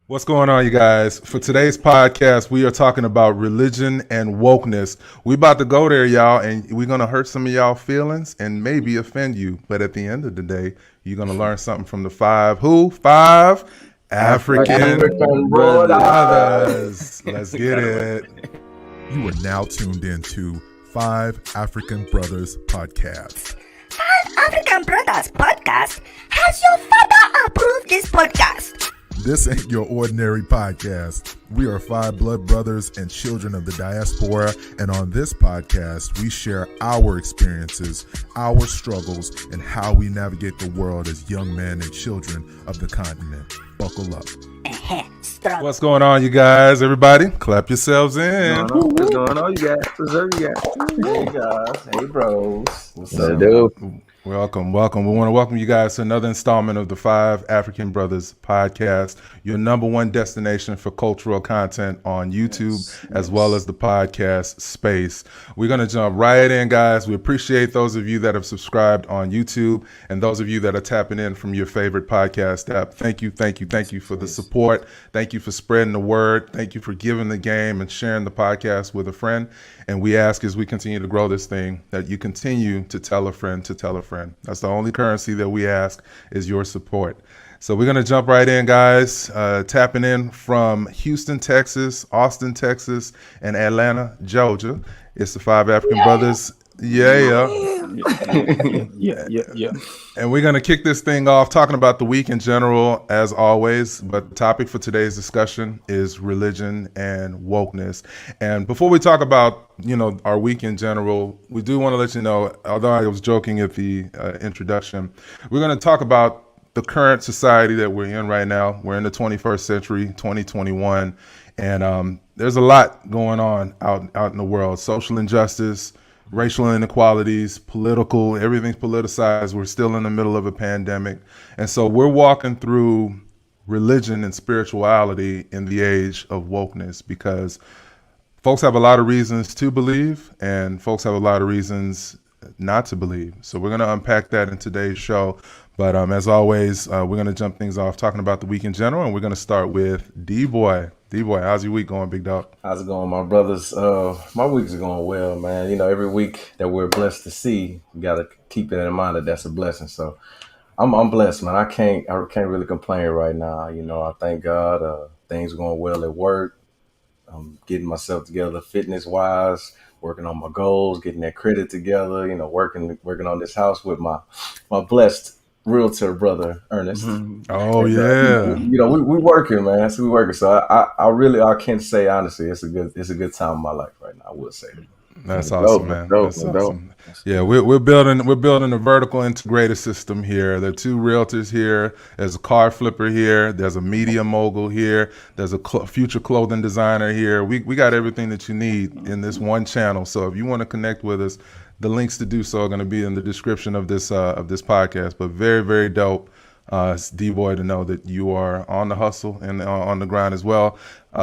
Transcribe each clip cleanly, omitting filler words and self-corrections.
What's going on, you guys? For today's podcast, we are talking about religion and wokeness. We about to go there, y'all, and we're going to hurt some of y'all feelings and maybe offend you. But at the end of the day, you're going to learn something from the five African brothers. Let's get it. You are now tuned into Five African Brothers Podcast. Five African Brothers Podcast? Has your father approved this podcast? This ain't your ordinary podcast. We are five blood brothers and children of the diaspora, and on this podcast, we share our experiences, our struggles, and how we navigate the world as young men and children of the continent. Buckle up. What's going on, you guys? Everybody, clap yourselves in. What's going on, you guys? What's up, you guys? Hey, guys. Hey, bros. What's up, dude? Welcome. We want to welcome you guys to another installment of the Five African Brothers Podcast, your number one destination for cultural content on YouTube, as well as the podcast space. We're going to jump right in, guys. We appreciate those of you that have subscribed on YouTube and those of you that are tapping in from your favorite podcast app. Thank you for the support. Thank you for spreading the word. Thank you for giving the game and sharing the podcast with a friend. And we ask, as we continue to grow this thing, that you continue to tell a friend to tell a friend. That's the only currency that we ask, is your support. So we're going to jump right in, guys. Tapping in from Houston, Texas, Austin, Texas, and Atlanta, Georgia. It's the Five African Brothers. Yeah. And we're going to kick this thing off talking about the week in general, as always. But the topic for today's discussion is religion and wokeness. And before we talk about, our week in general, we do want to let you know, although I was joking at the introduction, we're going to talk about the current society that we're in right now. We're in the 21st century, 2021. And there's a lot going on out in the world. Social injustice, racial inequalities, political, everything's politicized. We're still in the middle of a pandemic. And so we're walking through religion and spirituality in the age of wokeness, because folks have a lot of reasons to believe and folks have a lot of reasons not to believe. So we're going to unpack that in today's show. But as always, we're going to jump things off talking about the week in general, and we're going to start with D-Boy. D-Boy, how's your week going, big dog? How's it going, my brothers? My week's going well, man. Every week that we're blessed to see, you got to keep it in mind that that's a blessing. So I'm blessed, man. I can't really complain right now. I thank God. Things are going well at work. I'm getting myself together fitness-wise, working on my goals, getting that credit together, working on this house with my blessed realtor brother Ernest. Oh, and, yeah. We working, man. So we working. So I can't say honestly, it's a good time in my life right now. I will say that. That's awesome, man. That's awesome. Yeah, we're building a vertical integrated system here. There are two realtors here. There's a car flipper here. There's a media mogul here. There's a future clothing designer here. We got everything that you need in this one channel. So if you want to connect with us, the links to do so are going to be in the description of this podcast. But very, very dope, D-Boy, to know that you are on the hustle and on the grind as well.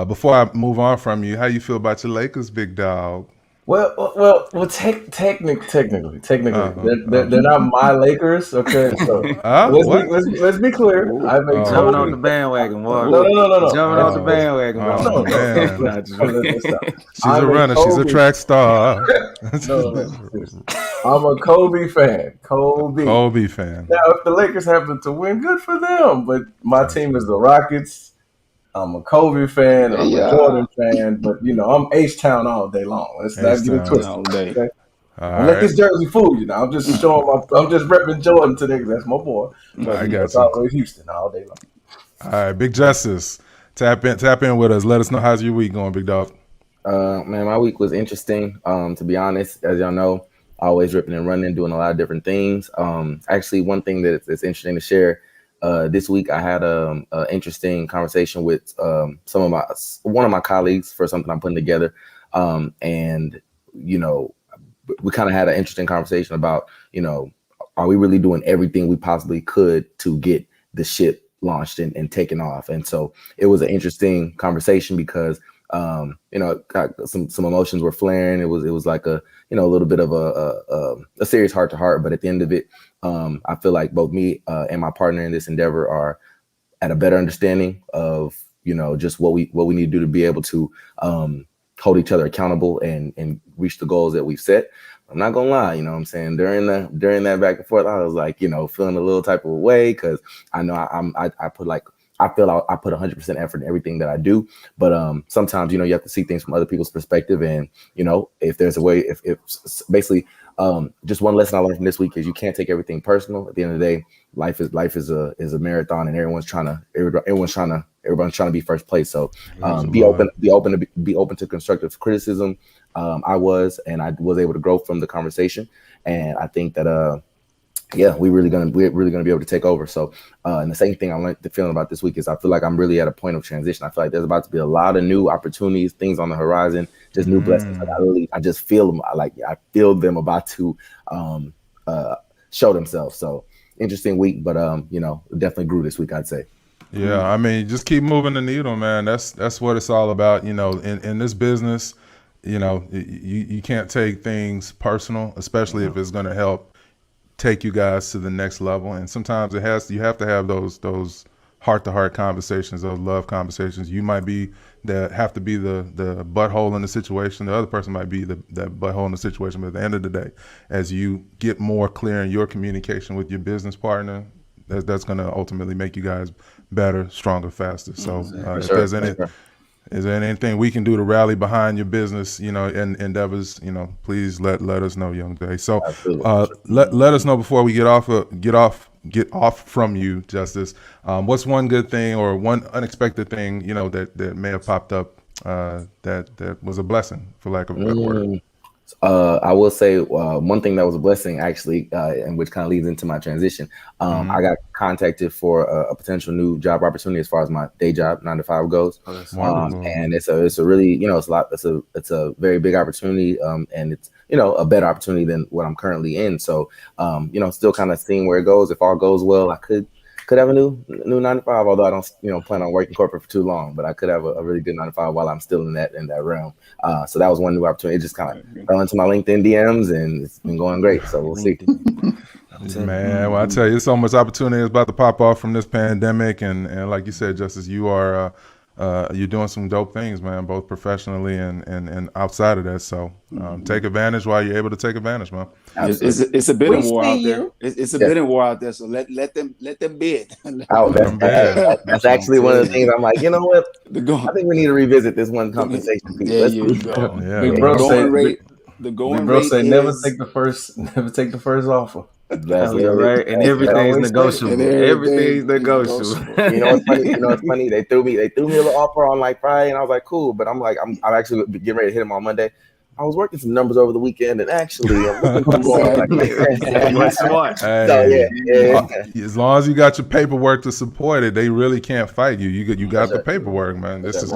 Before I move on from you, how you feel about your Lakers, big dog? Well. Technically, they're not my Lakers. Okay, so let's be clear. I make jumping on the bandwagon, boy. No. Jumping on the bandwagon, bro. No. She's a runner. She's a track star. I'm a Kobe fan. Kobe fan. Now, if the Lakers happen to win, good for them. But my team is the Rockets. I'm a Kobe fan. I'm a Jordan fan, but I'm H-Town all day long. Let's not get it twisted. Okay? Let this jersey fool you. Now I'm just I'm just repping Jordan today because that's my boy. But I got you. Always Houston all day long. All right, Big Justice, tap in with us. Let us know how's your week going, big dog. Man, my week was interesting. To be honest, as y'all know, always ripping and running, doing a lot of different things. Actually, one thing that's interesting to share. This week I had a interesting conversation with one of my colleagues for something I'm putting together, and we kind of had an interesting conversation about are we really doing everything we possibly could to get the ship launched and taken off? And so it was an interesting conversation because some emotions were flaring. It was like a little bit of a serious heart to heart, but at the end of it, I feel like both me and my partner in this endeavor are at a better understanding of just what we need to do to be able to hold each other accountable and reach the goals that we've set. I'm not gonna lie, what I'm saying, during that back and forth, I was like, feeling a little type of a way, because I know I put 100% effort in everything that I do. But sometimes, you have to see things from other people's perspective. And, if there's a way, if basically just one lesson I learned from this week is you can't take everything personal. At the end of the day, life is a marathon, and everyone's trying to be first place. So be open to constructive criticism. I was able to grow from the conversation. And I think that, we're really gonna be able to take over. So, and the same thing I learned the feeling about this week is I feel like I'm really at a point of transition. I feel like there's about to be a lot of new opportunities, things on the horizon, just new blessings. Like I just feel them. I feel them about to show themselves. So interesting week, but definitely grew this week, I'd say. Yeah, I mean, just keep moving the needle, man. That's what it's all about. In this business, you can't take things personal, especially if it's going to help take you guys to the next level. And sometimes you have to have those heart-to-heart conversations, those love conversations. You might have to be the butthole in the situation. The other person might be that butthole in the situation. But at the end of the day, as you get more clear in your communication with your business partner, that's going to ultimately make you guys better, stronger, faster. So is there anything we can do to rally behind your business, and endeavors, please let us know, Young Jay. So let us know before we get off from you, Justice. What's one good thing or one unexpected thing, that may have popped up that was a blessing, for lack of a better word? I will say one thing that was a blessing, actually, and which kind of leads into my transition. I got contacted for a potential new job opportunity as far as my day job, 9 to 5 goes. And it's a really, it's a very big opportunity, and it's a better opportunity than what I'm currently in. So still kind of seeing where it goes. If all goes well, I could have a new 9 to 5, although I don't plan on working corporate for too long, but I could have a really good 9 to 5 while I'm still in that realm. So that was one new opportunity. It just kind of fell into my LinkedIn DMs, and it's been going great. So we'll see. Man, well, I tell you, there's so much opportunity is about to pop off from this pandemic, and like you said, Justice, you're doing some dope things, man, both professionally and outside of that. So take advantage while you're able to take advantage, man. It's a bidding war out there. It's a bidding war out there. So let them bid. That's actually one of the things I'm like, you know what? I think we need to revisit this one compensation piece. Yeah, you go. Big bro say never take the first offer. That's right, and everything's negotiable. Everything's negotiable. You know what's funny? They threw me a little offer on like Friday, and I was like, cool. But I'm actually getting ready to hit them on Monday. I was working some numbers over the weekend, and actually, I'm looking for smart. Hey, as long as you got your paperwork to support it, they really can't fight you. You got the paperwork, man. This is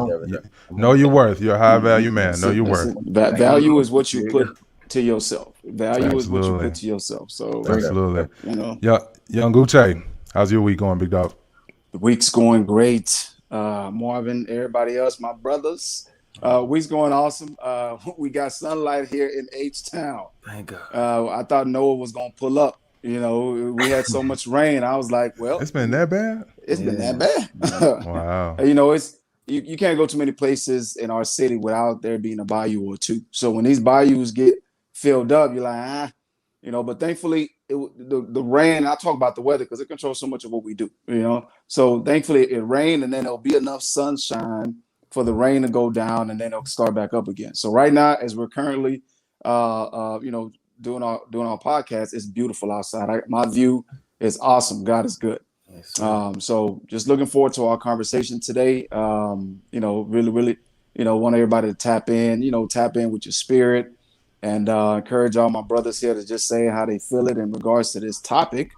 know your worth. You're a high value man. Know your worth. Value is what you put to yourself. Value is what you put to yourself. So absolutely, Young Gucci, how's your week going, big dog? The week's going great. Marvin, everybody else, my brothers. Week's going awesome. We got sunlight here in H-Town. Thank God. I thought Noah was gonna pull up. We had so much rain. I was like, well, it's been that bad. It's been that bad. Wow. It's you can't go to many places in our city without there being a bayou or two. So when these bayous get filled up, you're like, but thankfully the rain, I talk about the weather because it controls so much of what we do, So thankfully it rained, and then there'll be enough sunshine for the rain to go down, and then it'll start back up again. So right now, as we're currently doing our podcast, it's beautiful outside. My view is awesome. God is good. So just looking forward to our conversation today. Really, want everybody to tap in with your spirit, and encourage all my brothers here to just say how they feel it in regards to this topic.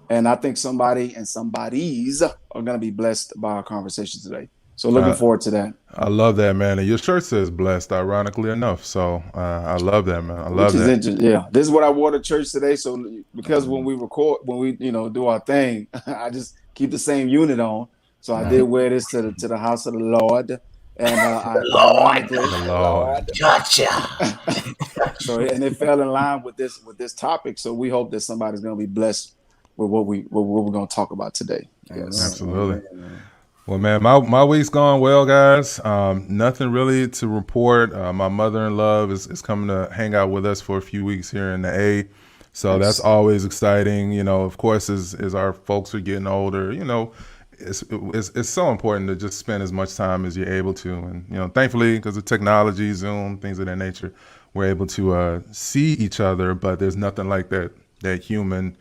And I think somebody and somebodies are going to be blessed by our conversation today. So looking forward to that. I love that, man. And your shirt says blessed, ironically enough. So I love that, man. I love that. Yeah, this is what I wore to church today. So because when we do our thing, I just keep the same unit on. So I did wear this to the house of the Lord. And the Lord. Gotcha. So it fell in line with this topic. So we hope that somebody's going to be blessed with what we're going to talk about today. Yes. Absolutely. Well, man, my week's gone well, guys. Nothing really to report. My mother-in-law is coming to hang out with us for a few weeks here in the A. So Nice. that's always exciting. You know, of course, as our folks are getting older, you know, it's so important to just spend as much time as you're able to. And, you know, thankfully, because of technology, Zoom, things of that nature, we're able to see each other, but there's nothing like that human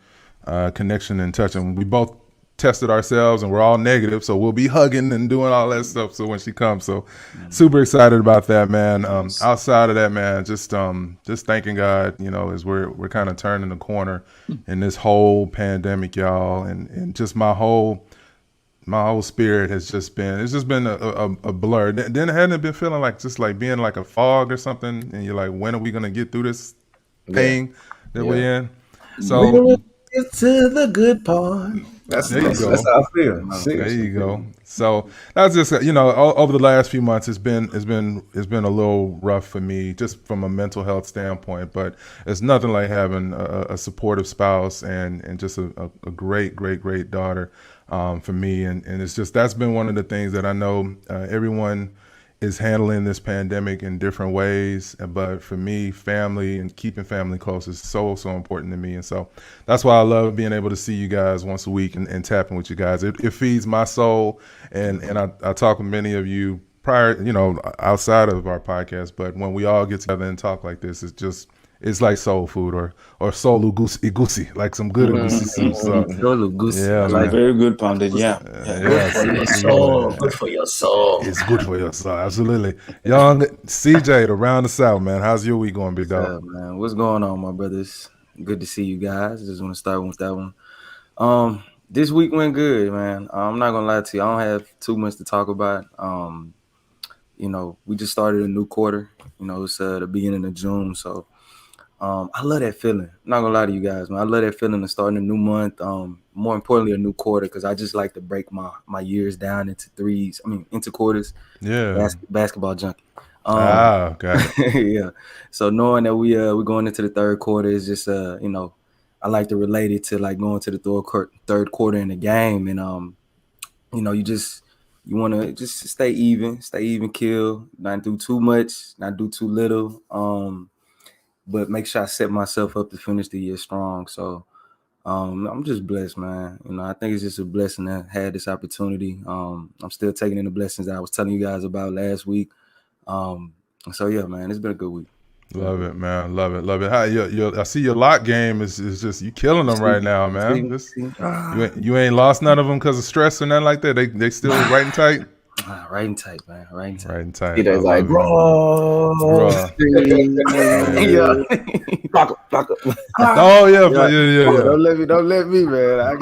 connection and touch. And we both tested ourselves and we're all negative, so we'll be hugging and doing all that stuff. So when she comes, so super excited about that, man. Outside of that, man, just thanking God, you know, as we're kind of turning the corner in this whole pandemic, y'all, and just my whole spirit has just been a blur. Then hadn't it been feeling like just like being like a fog or something, and you're like, when are we gonna get through this pain that we're in? So Get to the good part. That's how I feel. There you go. So that's just, you know, over the last few months, it's been a little rough for me, just from a mental health standpoint. But it's nothing like having a supportive spouse and just a great daughter for me. And it's just, that's been one of the things that I know everyone is handling this pandemic in different ways, but for me, family and keeping family close is so important to me. And so that's why I love being able to see you guys once a week and tapping with you guys. It feeds my soul, and I talk with many of you prior, you know, outside of our podcast, but when we all get together and talk like this, it's like soul food or soul igusi, like some good igusi soup. So, yeah, like very good pounded. Yeah. Good for your soul. Good for your soul. It's good for your soul. Absolutely. Young CJ, around the South, man. How's your week going, big dog? Man, what's going on, my brothers? Good to see you guys. Just want to start with that one. This week went good, man. I'm not gonna lie to you. I don't have too much to talk about. You know, we just started a new quarter. You know, it's the beginning of June, so. I love that feeling. I'm not gonna lie to you guys, man. I love that feeling of starting a new month. More importantly, a new quarter, because I just like to break my years down into quarters. Yeah. Basketball junkie. Okay. Yeah. So knowing that we're going into the third quarter is just you know, I like to relate it to like going to the third quarter in the game, and you know, you want to just stay even kill, not do too much, not do too little. But make sure I set myself up to finish the year strong. So I'm just blessed, man. You know, I think it's just a blessing to have this opportunity. I'm still taking in the blessings that I was telling you guys about last week. So yeah, man, it's been a good week. Love it, man. Love it. How I see your lock game is just you killing them right now, man. You ain't lost none of them because of stress or nothing like that. They still right and tight. Right and tight, man. Right and tight. He does like, bro. Yeah. Block up. Oh yeah. Don't let me, man. I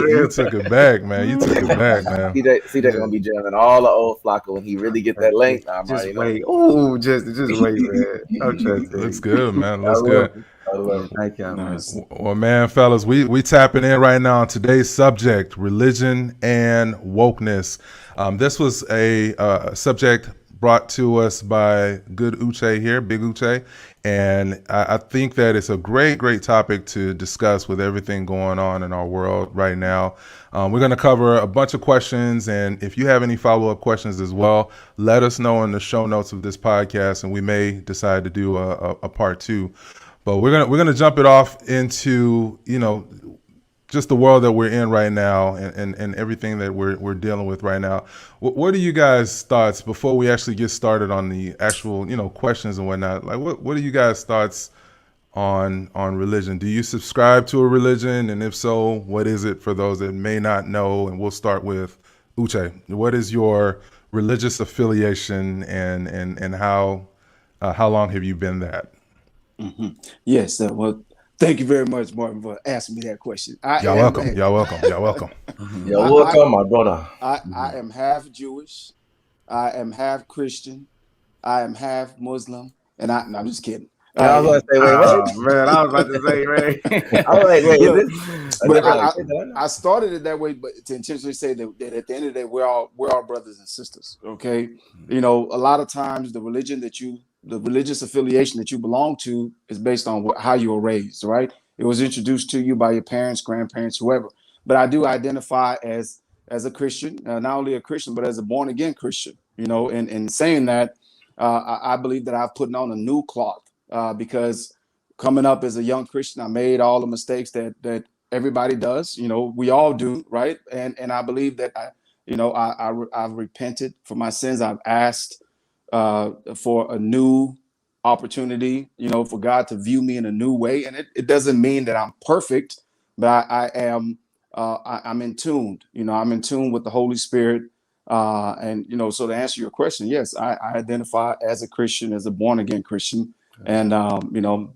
You took it back, man. CJ gonna be jamming all the old Flocka when he really get that length. Just wait. Oh, just wait, man. I'm trying to. Looks good, man. Looks good. Thank you, man. Well, man, fellas, we tapping in right now on today's subject: religion and wokeness. This was a subject brought to us by good Uche here, Big Uche, and I think that it's a great topic to discuss with everything going on in our world right now. We're going to cover a bunch of questions, and if you have any follow-up questions as well, let us know in the show notes of this podcast, and we may decide to do a part 2. But we're gonna jump it off into, you know, just the world that we're in right now and everything that we're dealing with right now. What are you guys' thoughts before we actually get started on the actual, you know, questions and whatnot? Like, what are you guys' thoughts on religion? Do you subscribe to a religion, and if so, what is it for those that may not know? And we'll start with Uche. What is your religious affiliation, and how long have you been that? Mm-hmm. Yes. Well, thank you very much, Martin, for asking me that question. Y'all welcome. You're welcome, my brother. I am half Jewish. I am half Christian. I am half Muslim. And I'm just kidding. I was about to say, man. I was like, wait, I started it that way, but to intentionally say that at the end of the day, we're all brothers and sisters. Okay. You know, a lot of times the religious affiliation that you belong to is based on how you were raised, right? It was introduced to you by your parents, grandparents, whoever. But I do identify as as a Christian, not only a Christian, but as a born again Christian. And in saying that, I believe that I've put on a new cloth because coming up as a young Christian, I made all the mistakes that everybody does. We all do, right? And I believe that I've repented for my sins. I've asked for a new opportunity, for God to view me in a new way. And it doesn't mean that I'm perfect, but I am. I'm in tune. I'm in tune with the Holy Spirit. And so to answer your question, yes, I identify as a Christian, as a born again Christian, and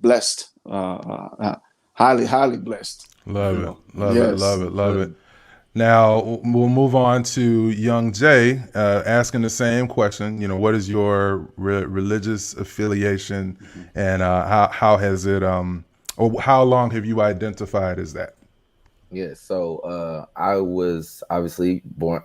blessed, highly, highly blessed. Love it, love it, Yes. love it, love it. Now we'll move on to Young Jay, asking the same question. What is your religious affiliation, and how has it or how long have you identified as that? Yeah, so I was obviously born,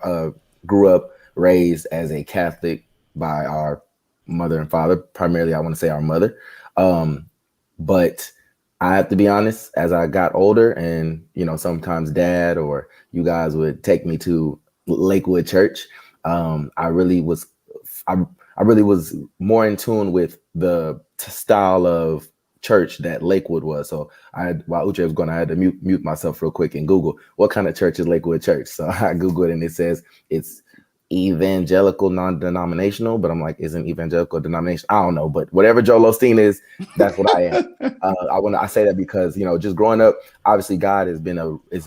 grew up, raised as a Catholic by our mother and father. Primarily, I want to say our mother. But I have to be honest, as I got older, and sometimes Dad or you guys would take me to Lakewood Church. I really was, I really was more in tune with the style of church that Lakewood was. So while Uche was going, I had to mute myself real quick and Google what kind of church is Lakewood Church. So I Googled it and it says it's evangelical non-denominational, but I'm like, isn't evangelical denomination? I don't know, but whatever Joel Osteen is, that's what I am. I say that because just growing up, obviously God is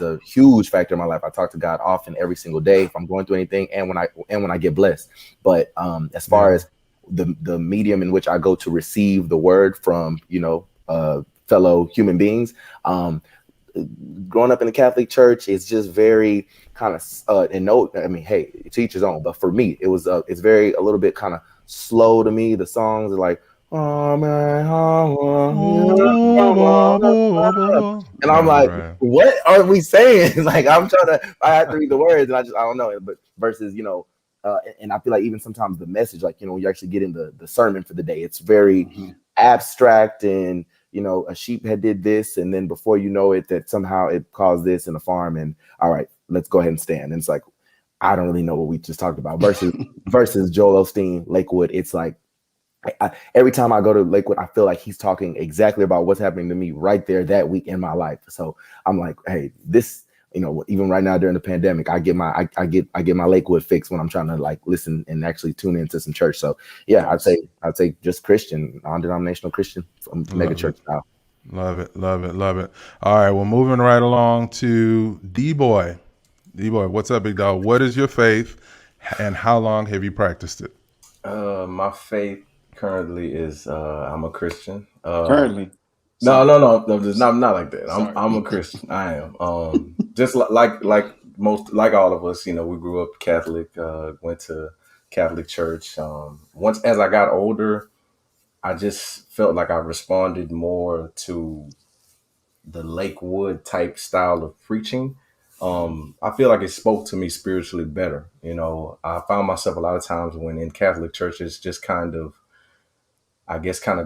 a huge factor in my life. I talk to God often every single day if I'm going through anything, and when I get blessed. But as far as the medium in which I go to receive the word from fellow human beings, growing up in the Catholic Church is just very kind of hey, to each his own. But for me, it's very a little bit kind of slow to me. The songs are like, oh man, and I'm like, what are we saying? Like I have to read the words, and I don't know. But versus and I feel like even sometimes the message, like when you actually get in the sermon for the day, it's very abstract and. A sheep had did this, and then before you know it, that somehow it caused this in a farm, and all right, let's go ahead and stand. And it's like, I don't really know what we just talked about. Versus Joel Osteen, Lakewood, it's like every time I go to Lakewood, I feel like he's talking exactly about what's happening to me right there that week in my life. So I'm like, hey, this. Even right now during the pandemic, I get my Lakewood fix when I'm trying to like listen and actually tune into some church. So yeah, I'd say just Christian, non-denominational Christian from mega church style. Love it, love it, love it. All right, well, moving right along to D-Boy. D-Boy, what's up, big dog? What is your faith, and how long have you practiced it? My faith currently is I'm a Christian. Currently. No, just not like that. I'm a Christian. I am. Just like most, like all of us, we grew up Catholic, went to Catholic church. Once as I got older, I just felt like I responded more to the Lakewood type style of preaching. I feel like it spoke to me spiritually better. I found myself a lot of times when in Catholic churches, just kind of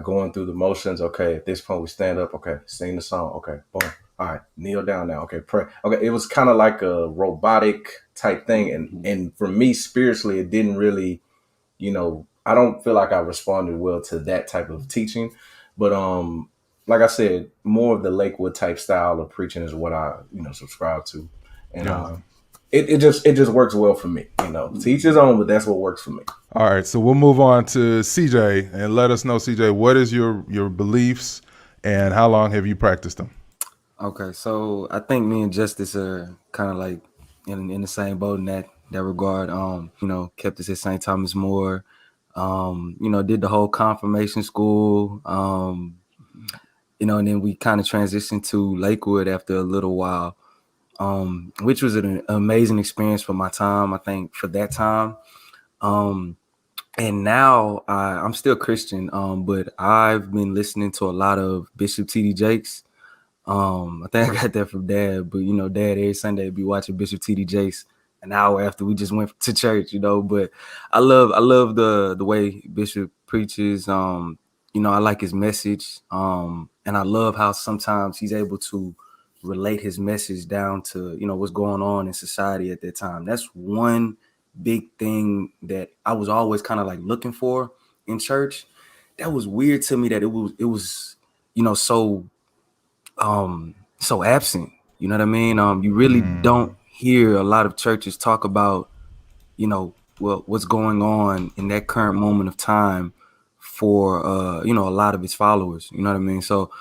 going through the motions. Okay, at this point we stand up. Okay, sing the song. Okay, boom. All right, kneel down now. Okay, pray. Okay, it was kind of like a robotic type thing, and for me spiritually, it didn't really, I don't feel like I responded well to that type of teaching. But like I said, more of the Lakewood type style of preaching is what I subscribe to, and it just works well for me. To each his own, but that's what works for me. All right, so we'll move on to CJ and let us know, CJ, what is your beliefs and how long have you practiced them? Okay, so I think me and Justice are kind of like in the same boat in that regard. Kept us at St. Thomas More. Did the whole confirmation school. And then we kind of transitioned to Lakewood after a little while, which was an amazing experience for my time. I think for that time. And now I'm still Christian, but I've been listening to a lot of Bishop T.D. Jakes. I think I got that from Dad, but Dad every Sunday be watching Bishop T.D. Jakes an hour after we just went to church, but I love the way Bishop preaches. I like his message. And I love how sometimes he's able to relate his message down to, what's going on in society at that time. That's one big thing that I was always kind of like looking for in church. That was weird to me that it was so absent. You know what I mean? You really don't hear a lot of churches talk about, what's going on in that current moment of time for a lot of its followers. You know what I mean? So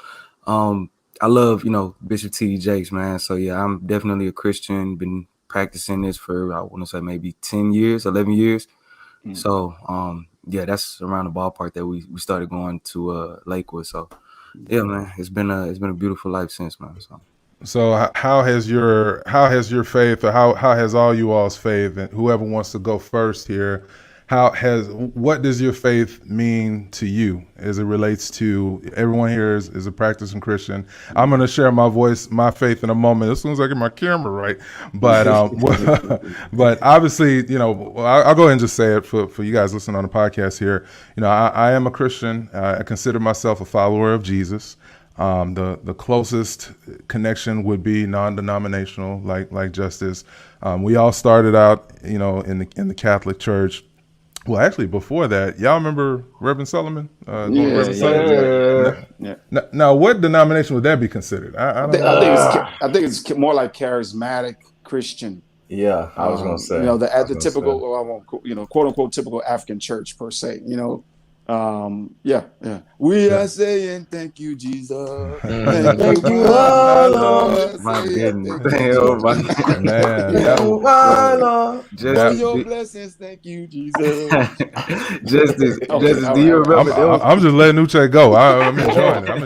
I love, Bishop T.D. Jakes, man. So yeah, I'm definitely a Christian. Been practicing this for, I want to say maybe 10 years, 11 years. So yeah, that's around the ballpark that we started going to Lakewood. So yeah, man, it's been a beautiful life since, man. So how has your faith, or how has all you all's faith, and whoever wants to go first here, what does your faith mean to you as it relates to everyone here is a practicing Christian? I'm going to share my faith in a moment as soon as I get my camera right. But but obviously, I'll go ahead and just say it for you guys listening on the podcast here. I am a Christian. I consider myself a follower of Jesus. The closest connection would be non-denominational, like Justice. We all started out, in the Catholic Church. Well, actually, before that, y'all remember Reverend Solomon? Now, what denomination would that be considered? I don't know. I think it's more like charismatic Christian. Yeah, I was gonna say. The typical, quote unquote, typical African church per se. Yeah. We are saying thank you, Jesus. Thank you, Lord. My goodness. Man. Just your blessings. Thank you, Jesus. Justice, do you remember? I'm just letting Uche go. I'm enjoying it.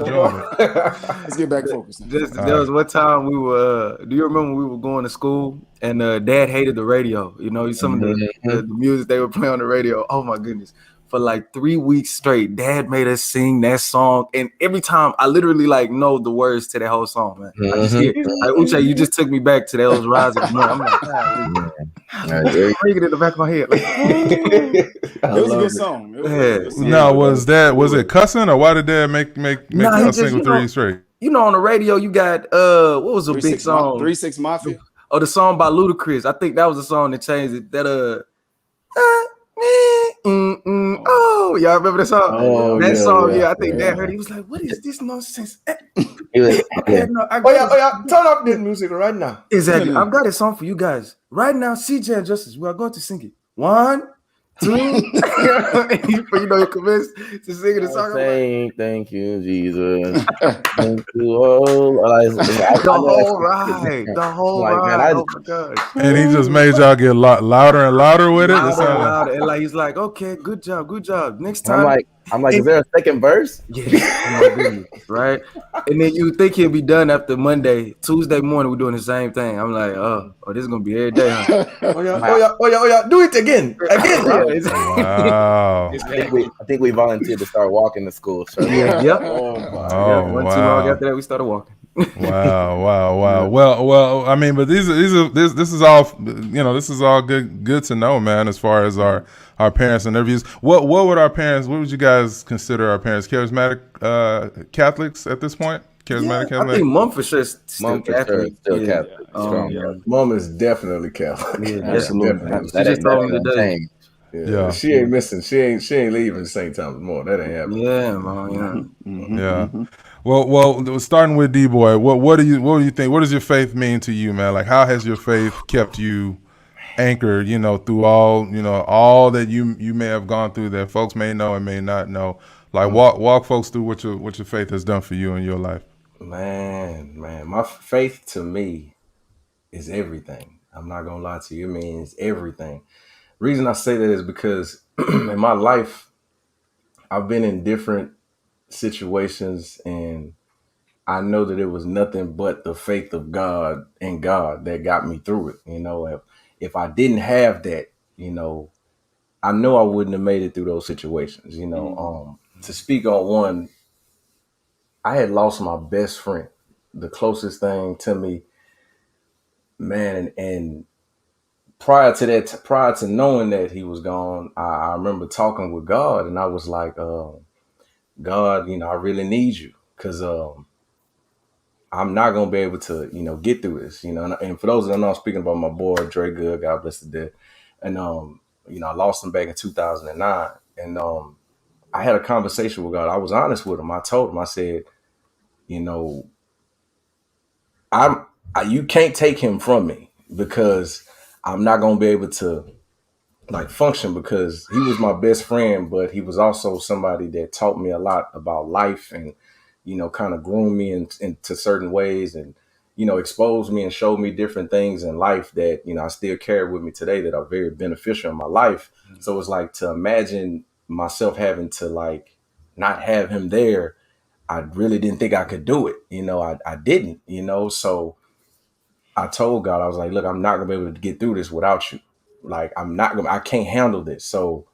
Let's get back focused. There was one time we were. Do you remember we were going to school and Dad hated the radio? Some of the music they would play on the radio. Oh my goodness. For like 3 weeks straight, Dad made us sing that song, and every time I literally know the words to that whole song, man. I just hear, Uche, you just took me back to those rising. I'm like, bring it in the back of my head. It was a good song. Now, was it cussing, or why did Dad make us sing with 3 straight? On the radio, you got what was a big song? 3-6 Mafia. Oh, the song by Ludacris. I think that was the song that changed it. That oh, y'all remember that song? Oh, that song, I think Dad heard it. He was like, "What is this nonsense?" Yeah. Turn off this music right now. Exactly. I've got a song for you guys right now. CJ and Justice, we are going to sing it. 1, 2. You're convinced to sing the song. Saying thank you, Jesus. Thank you. The whole ride. Man, oh my gosh. And he just made y'all get louder and louder with it. Louder. And he's like, okay, good job. Next time. I'm like, is there a second verse? Yeah. Oh my goodness, right? And then you think he'll be done after Monday. Tuesday morning, we're doing the same thing. I'm like, oh, this is gonna be every day, huh? Oh yeah. Do it again. Wow. I think we volunteered to start walking to school. So. Yeah. Yep. Wow. Too long after that, we started walking. Wow. Well. I mean, but this is all this is all good to know, man. As far as our parents and their views, what would you guys consider our parents? Charismatic Catholics at this point? Charismatic Catholic? I think Mom for sure is still Catholic. Still Catholic. Mom is definitely Catholic. Yeah, absolutely. She just told me today. Yeah, she ain't missing. She ain't leaving St. Thomas more. That ain't happening. Yeah, Mom. Yeah. Well, starting with D-Boy, what do you think? What does your faith mean to you, man? Like, how has your faith kept you anchored, through all that you may have gone through that folks may know and may not know? Like, walk folks through what your faith has done for you in your life. Man, my faith to me is everything. I'm not gonna lie to you. It means everything. Reason I say that is because in my life, I've been in different situations, and I know that it was nothing but the faith of God and God that got me through it. If I didn't have that, I know I wouldn't have made it through those situations. To speak on one, I had lost my best friend, the closest thing to me, man. And prior to knowing that he was gone, I remember talking with God, and I was like, God, I really need you, because I'm not gonna be able to, get through this, And for those that don't know, I'm speaking about my boy Dre Good, God bless the dead, and I lost him back in 2009, and I had a conversation with God. I was honest with him. I told him, I said, you know, you can't take him from me because I'm not gonna be able to like function because he was my best friend, but he was also somebody that taught me a lot about life and, kind of groomed me into certain ways and, exposed me and showed me different things in life that, I still carry with me today that are very beneficial in my life. So it's like to imagine myself having to like not have him there. I really didn't think I could do it. I didn't, so I told God, I was like, look, I'm not gonna be able to get through this without you. Like, I can't handle this. So,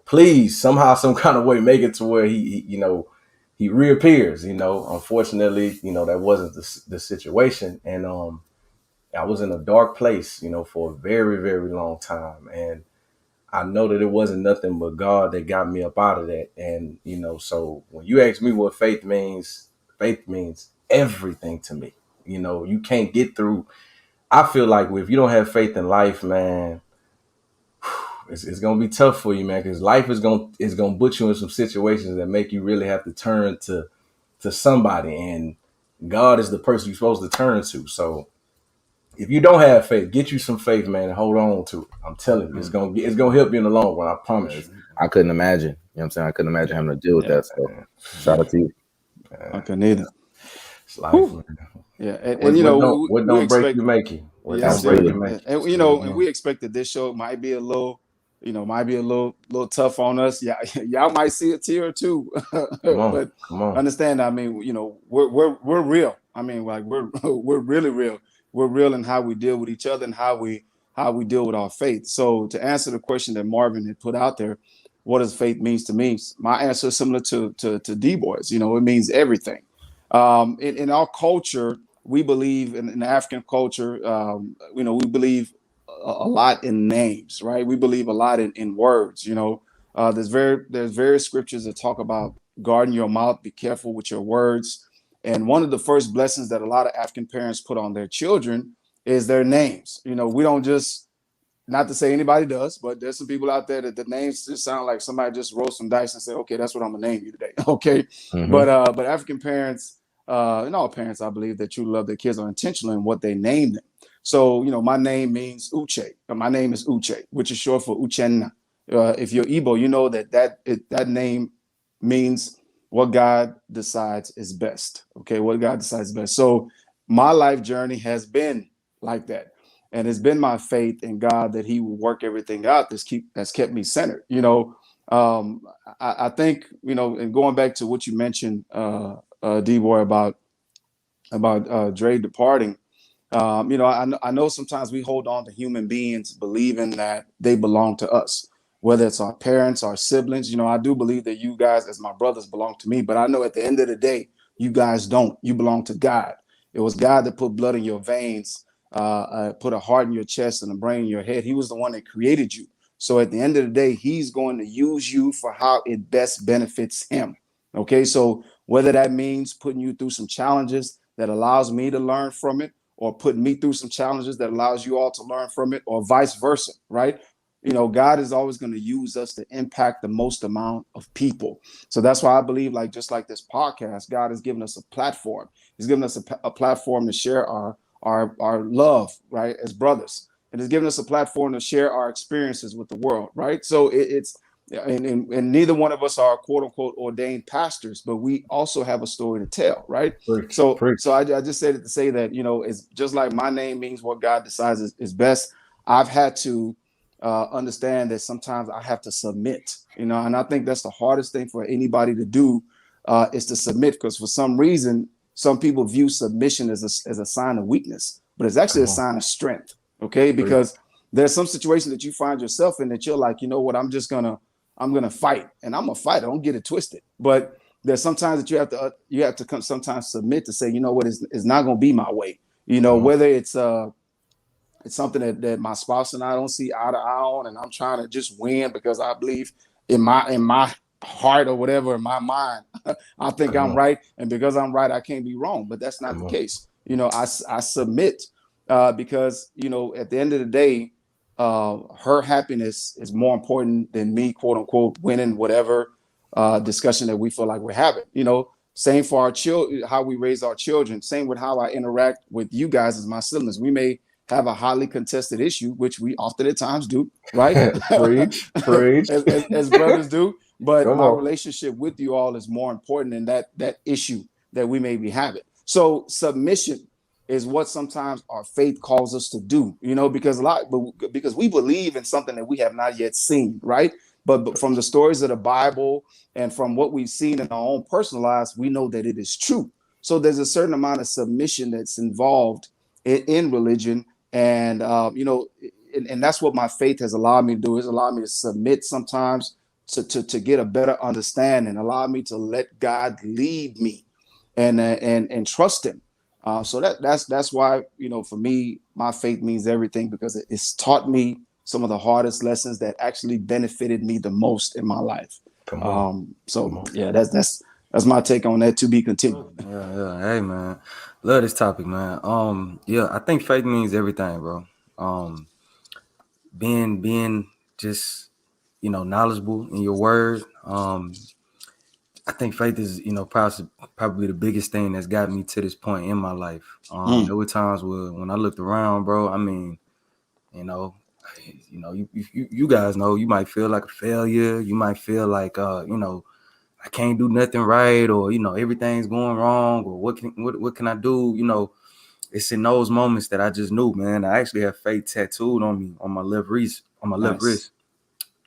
please somehow, some kind of way, make it to where he reappears. Unfortunately, that wasn't the situation, and I was in a dark place, for a very, very long time, and I know that it wasn't nothing but God that got me up out of that. And so when you ask me what faith means everything to me. You can't get through. I feel like if you don't have faith in life, man, it's gonna be tough for you, man, because life is gonna put you in some situations that make you really have to turn to somebody, and God is the person you're supposed to turn to. So if you don't have faith, get you some faith, man, and hold on to it. I'm telling you, it's gonna help you in the long run. I promise you. I couldn't imagine. You know what I'm saying? I couldn't imagine having to deal with that. So shout out to you. I couldn't either. It's life, man. Yeah, and what we don't break expect, you make you. What yes, don't break sir. you make you. And we expected this show might be a little, little tough on us. Yeah, y'all might see a tear or two, but Come on. understand. I mean, we're real. I mean, like we're really real. We're real in how we deal with each other and how we deal with our faith. So to answer the question that Marvin had put out there, what does faith means to me? My answer is similar to D Boys. It means everything. In our culture, we believe in the African culture, we believe a lot in names, right? We believe a lot in words, there's various scriptures that talk about guarding your mouth, be careful with your words. And one of the first blessings that a lot of African parents put on their children is their names. We don't just, not to say anybody does, but there's some people out there that the names just sound like somebody just rolled some dice and said, okay, that's what I'm gonna name you today. Okay. Mhm. But African parents, and all parents, I believe, that truly love their kids are intentional in what they name them. So, my name means Uche. My name is Uche, which is short for Uchenna. If you're Igbo, you know that name means what God decides is best. Okay, what God decides is best. So my life journey has been like that. And it's been my faith in God that He will work everything out that's kept me centered. I think, and going back to what you mentioned, D-Boy, about Dre departing. I know sometimes we hold on to human beings believing that they belong to us, whether it's our parents, our siblings. I do believe that you guys, as my brothers, belong to me, but I know at the end of the day, you guys don't. You belong to God. It was God that put blood in your veins, put a heart in your chest and a brain in your head. He was the one that created you. So at the end of the day, He's going to use you for how it best benefits Him. Okay, so whether that means putting you through some challenges that allows me to learn from it, or putting me through some challenges that allows you all to learn from it, or vice versa, right? God is always going to use us to impact the most amount of people. So that's why I believe, like, just like this podcast, God has given us a platform. He's given us a platform to share our love, right, as brothers, and has given us a platform to share our experiences with the world, right? So and neither one of us are quote unquote ordained pastors, but we also have a story to tell, right? Preach, So preach. I just said it to say that, it's just like my name means what God decides is best. I've had to understand that sometimes I have to submit, and I think that's the hardest thing for anybody to do, is to submit, because for some reason, some people view submission as a sign of weakness, but it's actually a sign of strength. Okay, because there's some situation that you find yourself in that you're like, you know what, I'm gonna fight, and I'm a fighter. Don't get it twisted. But there's sometimes that you have to sometimes submit to say, you know what, it's not gonna be my way. Whether it's something that my spouse and I don't see eye to eye on, and I'm trying to just win because I believe in my heart or whatever, in my mind, I think I'm right, and because I'm right, I can't be wrong. But that's not the case. I submit because at the end of the day, her happiness is more important than me, quote unquote, winning whatever discussion that we feel like we're having. Same for our children, how we raise our children. Same with how I interact with you guys as my siblings. We may have a highly contested issue, which we often at times do, right? Preach, preach. as brothers do. But Come my on. relationship with you all is more important than that issue that we may be having. So submission is what sometimes our faith calls us to do, because we believe in something that we have not yet seen, right? But from the stories of the Bible and from what we've seen in our own personal lives, we know that it is true. So there's a certain amount of submission that's involved in religion, and and that's what my faith has allowed me to do. It's allowed me to submit sometimes to get a better understanding, allow me to let God lead me and trust Him. So that's why for me, my faith means everything, because it's taught me some of the hardest lessons that actually benefited me the most in my life. Come on. Yeah, that's my take on that. To be continued. Yeah. Hey, man, love this topic, man. Yeah, I think faith means everything, bro. Being just knowledgeable in your word. I think faith is probably the biggest thing that's got me to this point in my life. There were times when I looked around, bro. I mean, you guys know, you might feel like a failure. You might feel like I can't do nothing right, or everything's going wrong, or what can I do? It's in those moments that I just knew, man. I actually have faith tattooed on me on my left wrist, Nice.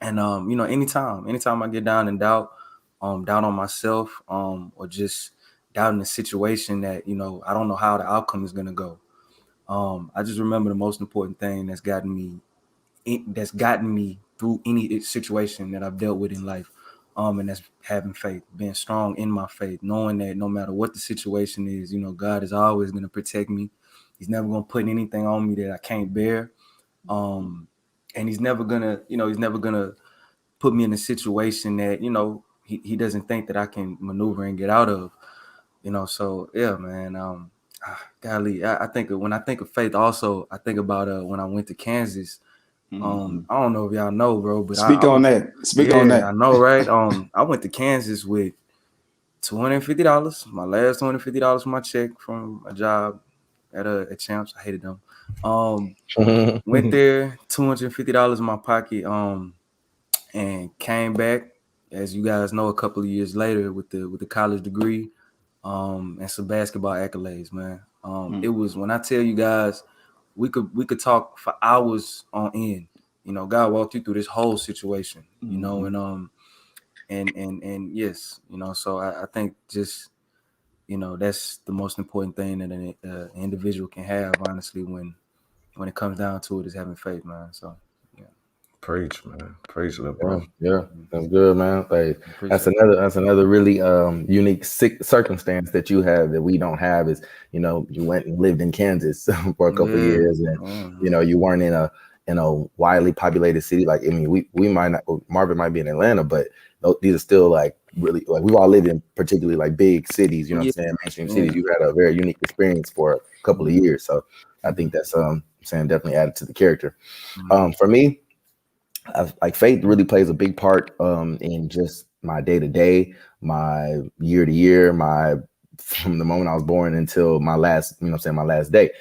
And anytime I get down in doubt, doubt on myself, or just doubt in the situation that I don't know how the outcome is gonna go. I just remember the most important thing that's gotten me through any situation that I've dealt with in life. And that's having faith, being strong in my faith, knowing that no matter what the situation is, God is always going to protect me. He's never going to put anything on me that I can't bear. And he's never gonna put me in a situation that, he doesn't think that I can maneuver and get out of, So yeah, man. Golly, I think when I think of faith, also I think about when I went to Kansas. I don't know if y'all know, bro, but Speak on that. Speak on I that. know, right? I went to Kansas with $250, my last $250 from my check from a job at Champs. I hated them. Went there, $250 in my pocket, and came back, as you guys know, a couple of years later with the college degree, and some basketball accolades, man. It was, when I tell you guys, we could talk for hours on end. God walked you through this whole situation, and yes, so I think just, that's the most important thing that an individual can have, honestly, when it comes down to it, is having faith, man. So yeah. Preach, man. Preach, little bro. Yeah, that's good, man. Like Appreciate that's another really unique circumstance that you have that we don't have is, you went and lived in Kansas for a couple of years, and you weren't in a widely populated city. Like, I mean, we might not, Marvin might be in Atlanta, but these are still like really, like, we've all lived in particularly like big cities, you know what I'm saying, mainstream cities. You had a very unique experience for a couple of years. So I think that's saying definitely added to the character. For me, like, faith really plays a big part in just my day to day, my year to year, from the moment I was born until my last, my last day.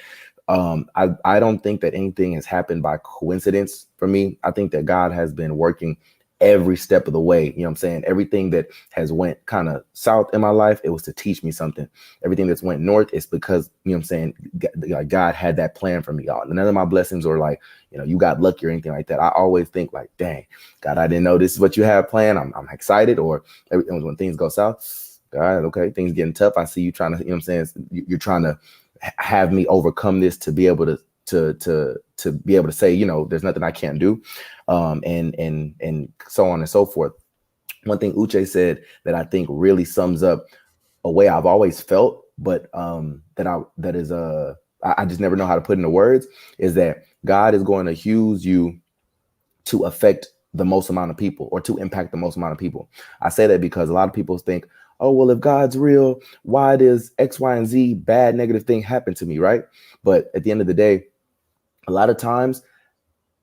I don't think that anything has happened by coincidence for me. I think that God has been working every step of the way. You know what I'm saying? Everything that has went kind of south in my life, it was to teach me something. Everything that's went north is because, what I'm saying, God had that plan for me. None of my blessings are like, you got lucky or anything like that. I always think like, dang, God, I didn't know this is what you have planned. I'm excited. Or when things go south, God, okay, things getting tough. I see you trying to, what I'm saying, you're trying to have me overcome this to be able to be able to say, there's nothing I can't do, and so on and so forth. One thing Uche said that I think really sums up a way I've always felt, but I just never know how to put into words, is that God is going to use you to affect the most amount of people, or to impact the most amount of people. I say that because a lot of people think, oh, well, if God's real, why does X, Y, and Z bad, negative thing happen to me, right? But at the end of the day, a lot of times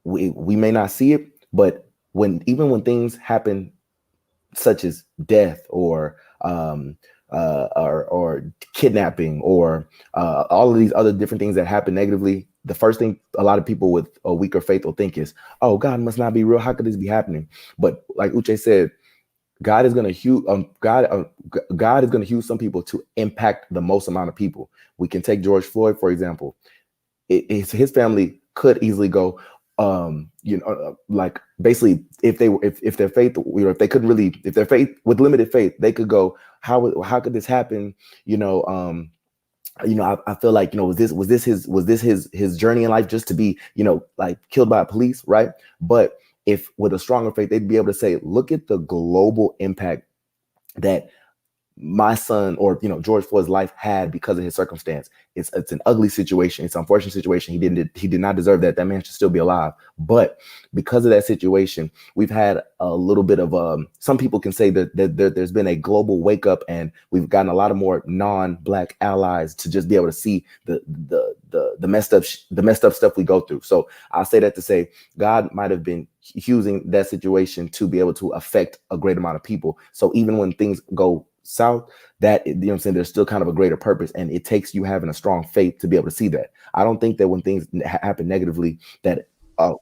we may not see it, but even when things happen, such as death or kidnapping or all of these other different things that happen negatively, the first thing a lot of people with a weaker faith will think is, oh, God must not be real. How could this be happening? But like Uche said, God is going to use God is going to use some people to impact the most amount of people. We can take George Floyd, for example. His family could easily go, like basically, if their faith, if they couldn't really, if their faith with limited faith, they could go, how could this happen? I feel like, was this his journey in life just to be, like killed by police, right? But if with a stronger faith, they'd be able to say, look at the global impact that my son, or George Floyd's life had because of his circumstance. It's an ugly situation. It's an unfortunate situation. He did not deserve that. That man should still be alive. But because of that situation, we've had a little bit of some people can say that there's been a global wake up, and we've gotten a lot of more non-Black allies to just be able to see the messed up stuff we go through. So I say that to say God might have been using that situation to be able to affect a great amount of people. So even when things go south, that, there's still kind of a greater purpose, and it takes you having a strong faith to be able to see that. I don't think that when things happen negatively that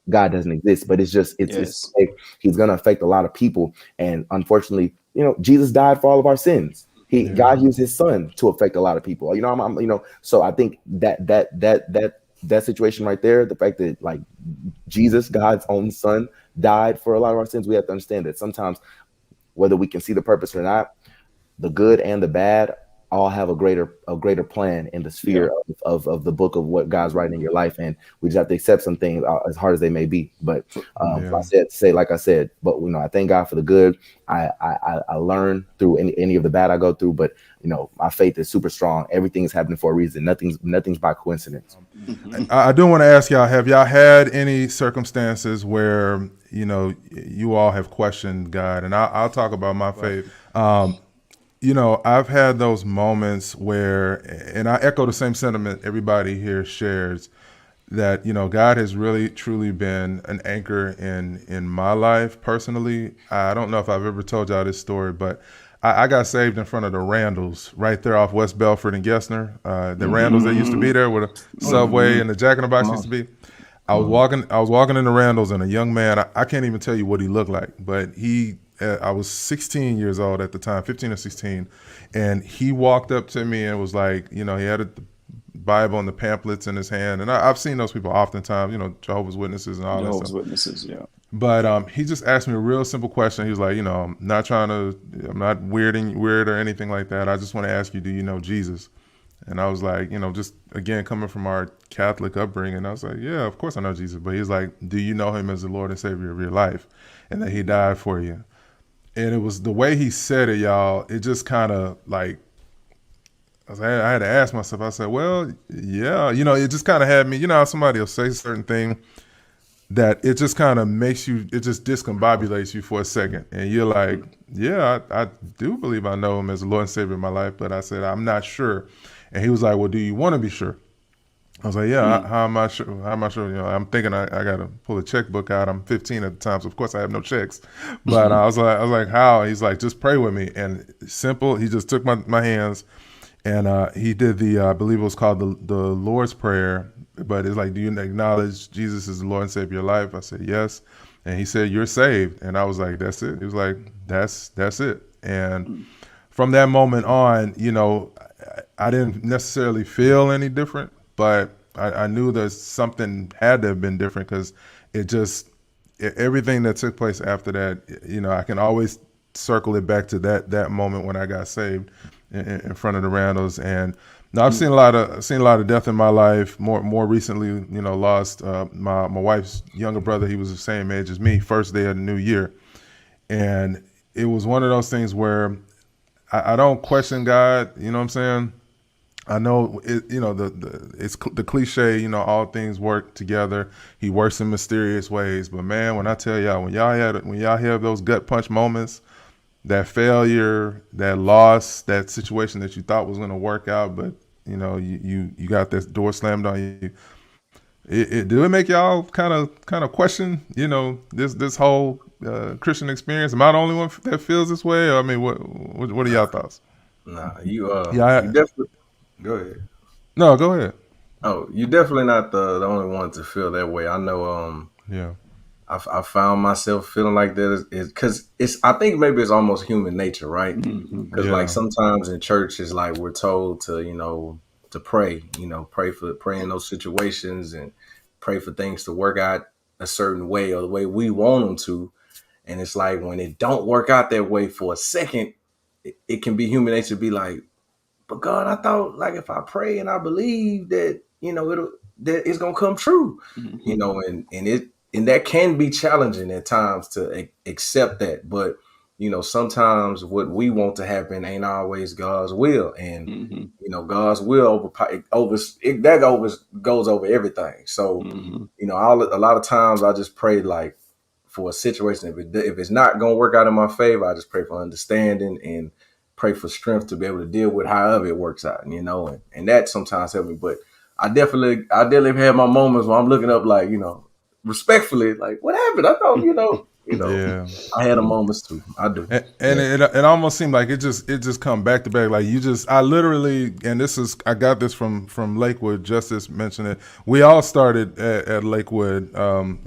God doesn't exist, but it's just it's like he's going to affect a lot of people. And unfortunately, Jesus died for all of our sins. God used his son to affect a lot of people. So I think that situation right there, the fact that like Jesus, God's own son, died for a lot of our sins, we have to understand that sometimes, whether we can see the purpose or not, the good and the bad all have a greater plan in the sphere of the book of what God's writing in your life, and we just have to accept some things as hard as they may be. But I said, like I said, but I thank God for the good. I learn through any of the bad I go through, but my faith is super strong. Everything is happening for a reason. Nothing's by coincidence. I do want to ask y'all, have y'all had any circumstances where you all have questioned God? And I'll talk about my faith. I've had those moments where, and I echo the same sentiment everybody here shares, that, God has really, truly been an anchor in my life personally. I don't know if I've ever told y'all this story, but I got saved in front of the Randalls right there off West Belford and Gessner. The Randalls that used to be there where the Subway and the Jack in the Box used to be. I was walking in the Randalls, and a young man, I can't even tell you what he looked like, but I was 16 years old at the time, 15 or 16, and he walked up to me and was like, he had the Bible and the pamphlets in his hand, and I've seen those people oftentimes, Jehovah's Witnesses and all that stuff. Jehovah's Witnesses, yeah. But he just asked me a real simple question. He was like, I'm not weird or anything like that. I just want to ask you, do you know Jesus? And I was like, just again, coming from our Catholic upbringing, I was like, yeah, of course I know Jesus. But he's like, do you know him as the Lord and Savior of your life, and that he died for you? And it was the way he said it, y'all, it just kind of like, I had to ask myself, I said, well, yeah, it just kind of had me, how somebody will say a certain thing that it just kind of makes you, it just discombobulates you for a second. And you're like, yeah, I do believe I know him as the Lord and Savior of my life. But I said, I'm not sure. And he was like, well, do you want to be sure? I was like, yeah, how am I sure? I'm thinking I got to pull a checkbook out. I'm 15 at the time, so of course I have no checks. But I was like, how? He's like, just pray with me. And simple, he just took my hands, and he did I believe it was called the Lord's Prayer. But it's like, do you acknowledge Jesus is the Lord and Savior of your life? I said, yes. And he said, you're saved. And I was like, that's it. He was like, that's it. And from that moment on, I didn't necessarily feel any different. But I knew that something had to have been different, because everything that took place after that, I can always circle it back to that moment when I got saved in front of the Randalls. And now I've seen a lot of death in my life. More recently, lost my wife's younger brother. He was the same age as me, first day of the new year, and it was one of those things where I don't question God. You know what I'm saying? I know it, it's the cliche, all things work together. He works in mysterious ways, but man, when I tell y'all, when y'all have those gut punch moments, that failure, that loss, that situation that you thought was going to work out, but you got this door slammed on you. Do it make y'all kind of question, this whole Christian experience? Am I the only one that feels this way? Or, I mean, what are y'all thoughts? Nah, Yeah, you definitely go ahead. no, go ahead. Oh, you're definitely not the only one to feel that way. I know. Yeah. I found myself feeling like that is because I think maybe it's almost human nature, right? Mm-hmm. Because like Yeah. sometimes in church, it's like we're told to to pray, pray in those situations and pray for things to work out a certain way or the way we want them to. And it's like when it don't work out that way for a second, it can be human nature to be like, but God, I thought like if I pray and I believe that that it's gonna come true, Mm-hmm. and that can be challenging at times to accept that. But sometimes what we want to happen ain't always God's will, and Mm-hmm. God's will goes over everything. So Mm-hmm. a lot of times I just pray like for a situation. If it's not gonna work out in my favor, I just pray for understanding and pray for strength to be able to deal with however it works out, and that sometimes helps me. But I definitely have my moments where I'm looking up like, respectfully, like what happened? I thought, Yeah. I had a moments too. I do. And Yeah. it almost seemed like it just come back to back. Like I literally, and I got this from Lakewood. Justice mentioned it. We all started at Lakewood,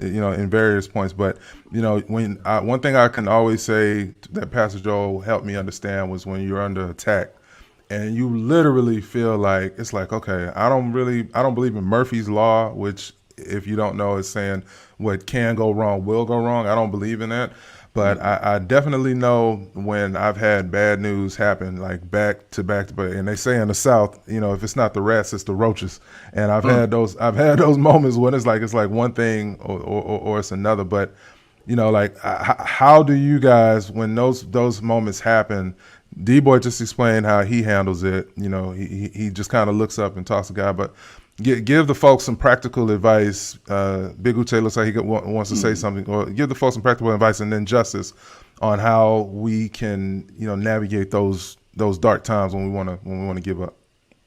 in various points. But one thing I can always say that Pastor Joel helped me understand was when you're under attack, and you literally feel like it's like, okay, I don't believe in Murphy's law, which if you don't know is saying what can go wrong will go wrong. I don't believe in that. But I definitely know when I've had bad news happen, like back to back to back. And they say in the South, if it's not the rats, it's the roaches. And I've had those moments when it's like one thing or it's another. But like how do you guys, when those moments happen? D-Boy just explained how he handles it. He just kind of looks up and talks to God. But give the folks some practical advice. Big Uche looks like he wants to say something, or give the folks some practical advice, and then Justice on how we can navigate those dark times when we want to give up.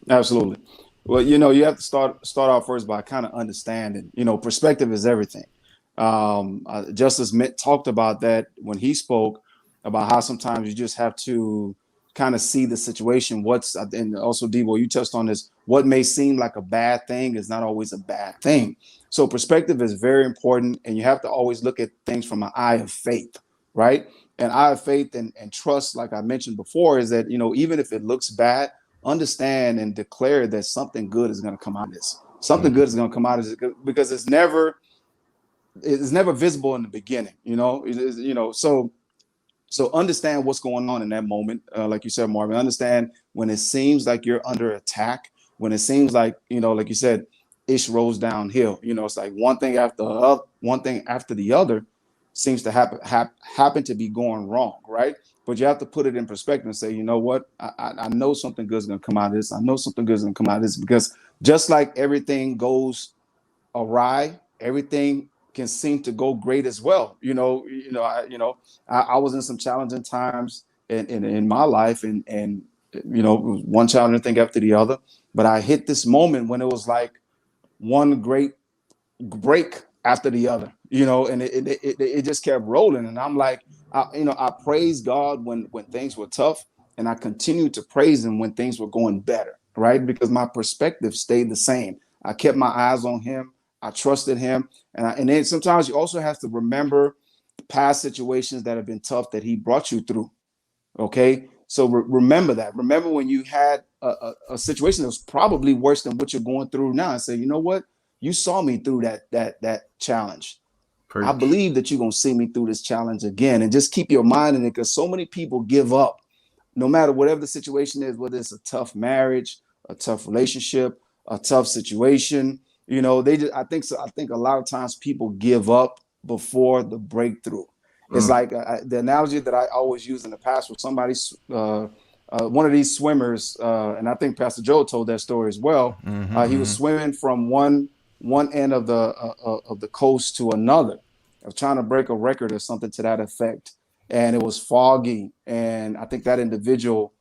Absolutely. Well, you have to start off first by kind of understanding. Perspective is everything. Justice talked about that when he spoke about how sometimes you just have to kind of see the situation. And also Debo, you touched on this. What may seem like a bad thing is not always a bad thing. So perspective is very important, and you have to always look at things from an eye of faith, right? An eye of faith and trust, like I mentioned before, is that even if it looks bad, understand and declare that something good is going to come out of this. Something good is going to come out of this, because it's never visible in the beginning. So understand what's going on in that moment. Like you said, Marvin, understand when it seems like you're under attack, when it seems like, like you said, ish rolls downhill. It's like one thing after the other seems to happen to be going wrong, right? But you have to put it in perspective and say, you know what? I know something good is going to come out of this. I know something good is going to come out of this, because just like everything goes awry, everything can seem to go great as well. I was in some challenging times in my life, and one challenging thing after the other. But I hit this moment when it was like one great break after the other, and it just kept rolling. And I'm like, I praise God when things were tough, and I continued to praise Him when things were going better, right? Because my perspective stayed the same. I kept my eyes on Him. I trusted Him, and then sometimes you also have to remember past situations that have been tough that He brought you through. Okay, so remember that. Remember when you had a situation that was probably worse than what you're going through now, and say, you know what? You saw me through that challenge. I Preach. believe that you're gonna see me through this challenge again, and just keep your mind in it, because so many people give up, no matter whatever the situation is, whether it's a tough marriage, a tough relationship, a tough situation. I think so. I think a lot of times people give up before the breakthrough. It's Mm. like the analogy that I always use in the past was somebody one of these swimmers, and I think Pastor Joe told that story as well. He was swimming from one end of the coast to another, trying to break a record or something to that effect. And it was foggy, and I think that individual,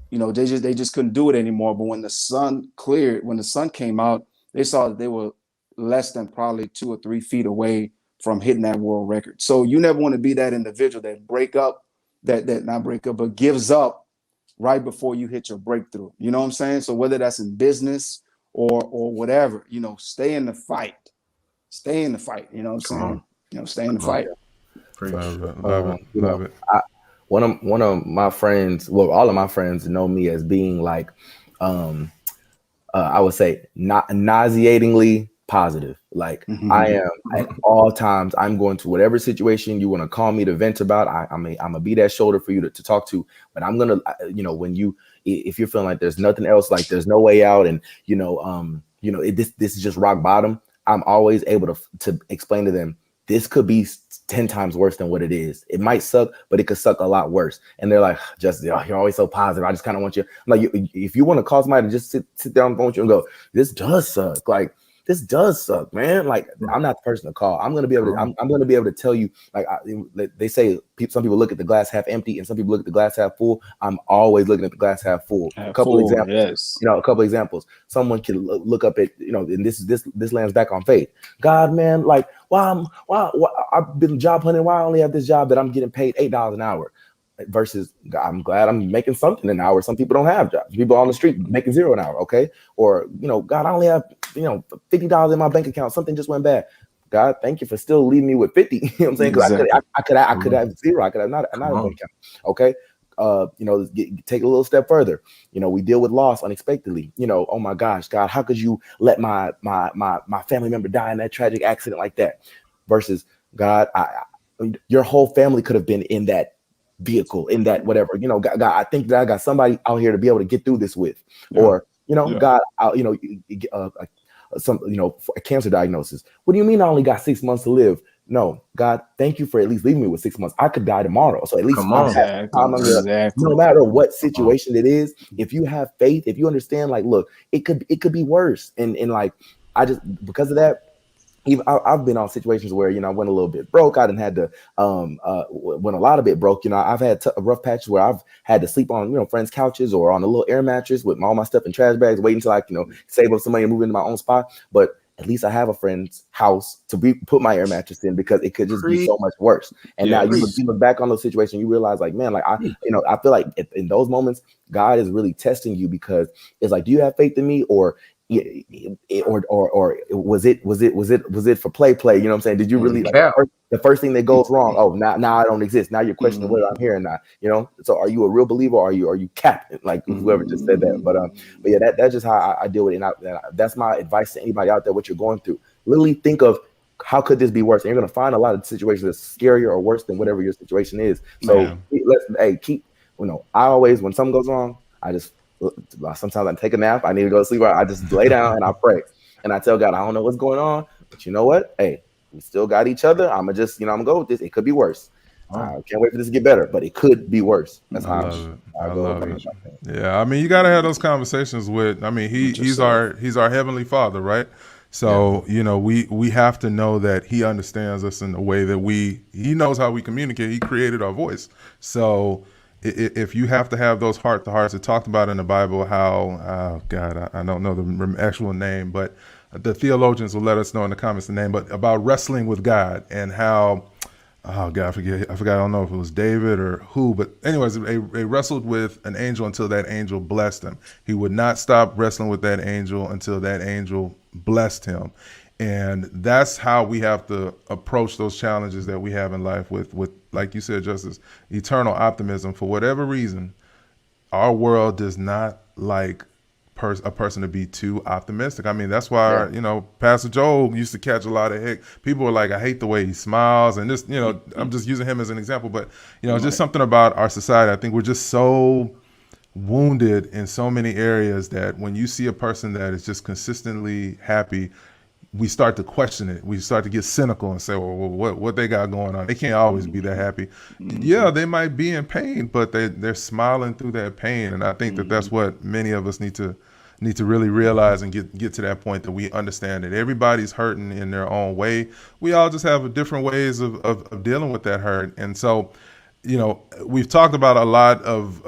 they just couldn't do it anymore. But when the sun cleared, when the sun came out, they saw that they were less than probably 2 or 3 feet away from hitting that world record. So you never want to be that individual that not break up, but gives up right before you hit your breakthrough. You know what I'm saying? So whether that's in business or whatever, stay in the fight. Stay in the fight. You know what I'm saying? Stay in the fight. Love it. One of my friends, well, all of my friends know me as being like, I would say not nauseatingly positive. Like I am at all times. I'm going to whatever situation you want to call me to vent about. I'm gonna be that shoulder for you to talk to. But I'm gonna, if you're feeling like there's nothing else, like there's no way out, and this is just rock bottom. I'm always able to explain to them, this could be 10 times worse than what it is. It might suck, but it could suck a lot worse. And they're like, Justin, you're always so positive. I just kind of want you. I'm like, if you want to call somebody to just sit down on the phone with you and go, this does suck. Like, this does suck, man. Like, I'm not the person to call. I'm gonna be able to. I'm gonna be able to tell you. Like they say, some people look at the glass half empty, and some people look at the glass half full. I'm always looking at the glass half full. A couple examples. Yes. A couple examples. Someone can look up at and this lands back on faith. God, man, like why I've been job hunting. Why I only have this job that I'm getting paid $8 an hour. Versus, I'm glad I'm making something an hour. Some people don't have jobs. People on the street making $0 an hour. Okay. Or, God, I only have, $50 in my bank account. Something just went bad. God, thank you for still leaving me with 50. You know what I'm saying? Because exactly. I could have 0. I could have not a bank account. Okay. Take a little step further. We deal with loss unexpectedly. Oh my gosh, God, how could you let my family member die in that tragic accident like that? Versus, God, your whole family could have been in that vehicle, in that whatever, God, I think that I got somebody out here to be able to get through this with, or God, a cancer diagnosis. What do you mean I only got 6 months to live? No, God, thank you for at least leaving me with 6 months. I could die tomorrow, so at least no matter what situation it is, if you have faith, if you understand, like, look, it could be worse, and like I just because of that. I've been on situations where I went a little bit broke. I didn't had to went a lot of bit broke. I've had rough patches where I've had to sleep on friends' couches or on a little air mattress with all my stuff in trash bags, waiting until I save up some money and move into my own spot. But at least I have a friend's house to put my air mattress in, because it could just be so much worse. And now you look back on those situations, you realize, like, man, like I feel like in those moments, God is really testing you, because it's like, do you have faith in me, or was it for play? You know what I'm saying? Did you really the first thing that goes wrong? Oh, now I don't exist. Now you're questioning whether I'm here or not. So are you a real believer, or are you capping? Like whoever just said that. But yeah, that's just how I deal with it. And that's my advice to anybody out there. What you're going through, literally think of, how could this be worse? And you're gonna find a lot of situations that's scarier or worse than whatever your situation is. So keep. I always, when something goes wrong, I just. Sometimes I take a nap. I need to go to sleep. I just lay down and I pray, and I tell God, I don't know what's going on, but you know what? Hey, we still got each other. I'm gonna I'm gonna go with this. It could be worse. I can't wait for this to get better, but it could be worse. That's how I love it. Yeah, I mean, you got to have those conversations with. I mean, he's our heavenly Father, right? So we have to know that He understands us in the way that He knows how we communicate. He created our voice, so. If you have to have those heart-to-hearts, it talked about in the Bible how, God, I don't know the actual name, but the theologians will let us know in the comments the name, but about wrestling with God and how, oh God, I forgot, I don't know if it was David or who, but anyways, they wrestled with an angel until that angel blessed him. He would not stop wrestling with that angel until that angel blessed him. And that's how we have to approach those challenges that we have in life with like you said, Justice, eternal optimism. For whatever reason, our world does not like a person to be too optimistic. I mean, that's why, Pastor Joel used to catch a lot of heck. People were like, I hate the way he smiles. And this, I'm just using him as an example, but, just something about our society. I think we're just so wounded in so many areas that when you see a person that is just consistently happy, we start to question it. We start to get cynical and say, well, what they got going on? They can't always be that happy. Yeah, they might be in pain, but they're smiling through that pain. And I think that that's what many of us need to really realize and get to that point that we understand that everybody's hurting in their own way. We all just have different ways of dealing with that hurt. And so, we've talked about a lot of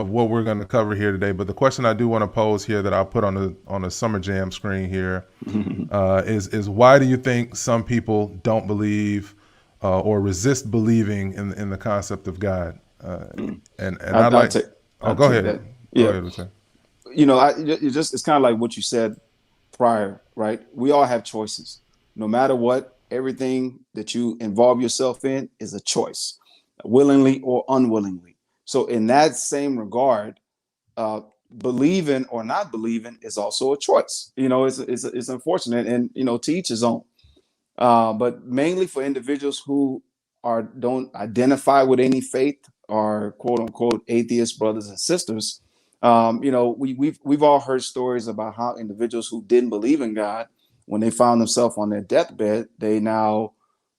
what we're going to cover here today, but the question I do want to pose here that I'll put on the Summer Jam screen here is why do you think some people don't believe or resist believing in the concept of God? And I'd like to go ahead. Yeah. Go ahead, Lieutenant. It's kind of like what you said prior, right? We all have choices. No matter what, everything that you involve yourself in is a choice, willingly or unwillingly. So in that same regard, believing or not believing is also a choice. It's unfortunate, and to each his own. But mainly for individuals who don't identify with any faith, or quote unquote atheist brothers and sisters. We've all heard stories about how individuals who didn't believe in God, when they found themselves on their deathbed, they now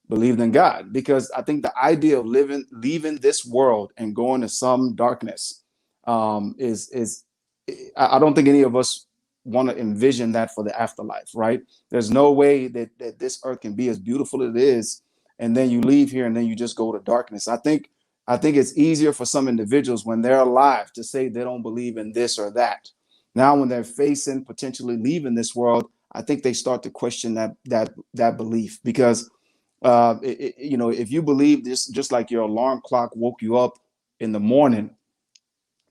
believed in God. Because I think the idea of leaving this world and going to some darkness is I don't think any of us want to envision that for the afterlife, right? There's no way that this earth can be as beautiful as it is, and then you leave here and then you just go to darkness. I think it's easier for some individuals when they're alive to say they don't believe in this or that. Now, when they're facing potentially leaving this world, I think they start to question that belief, because if you believe this, just like your alarm clock woke you up in the morning,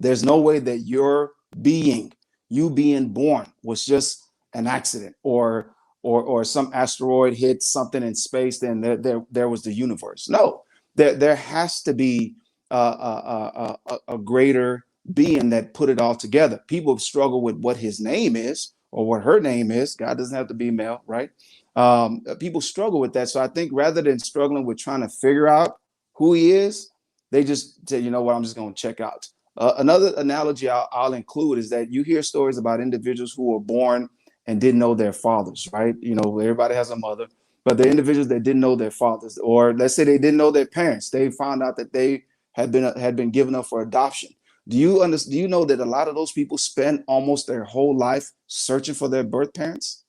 there's no way that you being born was just an accident, or some asteroid hit something in space, then there was the universe. No, there has to be a greater being that put it all together. People struggle with what his name is or what her name is. God doesn't have to be male, right? People struggle with that. So I think rather than struggling with trying to figure out who he is, they just say, you know what, I'm just going to check out. Another analogy I'll include is that you hear stories about individuals who were born and didn't know their fathers, right? Everybody has a mother, but the individuals that didn't know their fathers, or let's say they didn't know their parents, they found out that they had been given up for adoption. Do you know that a lot of those people spend almost their whole life searching for their birth parents?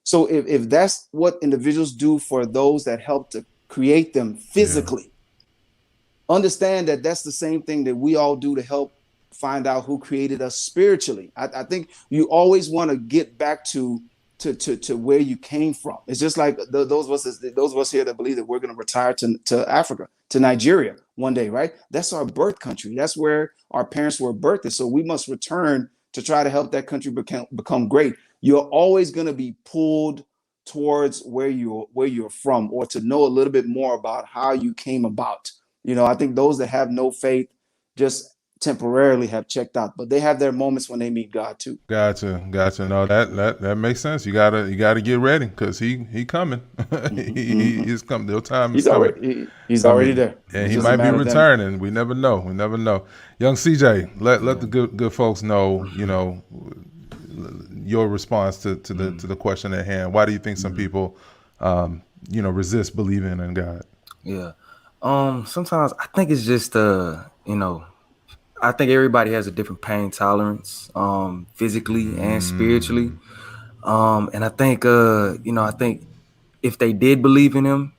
So if that's what individuals do for those that help to create them physically, understand that that's the same thing that we all do to help find out who created us spiritually. I think you always want to get back to where you came from. It's just like those of us here that believe that we're going to retire to Africa, to Nigeria one day, right? That's our birth country. That's where our parents were birthed. So we must return to try to help that country become great. You're always going to be pulled towards where you're from, or to know a little bit more about how you came about. I think those that have no faith just temporarily have checked out, but they have their moments when they meet God too. Gotcha. No, that makes sense. You gotta get ready, because he coming. He's coming. Their time is coming. He's already there. And he might be returning. We never know. Young CJ, let the good folks know, your response to the question at hand. Why do you think some people resist believing in God? Yeah. Sometimes I think it's just I think everybody has a different pain tolerance, physically and spiritually. And I think I think if they did believe in him,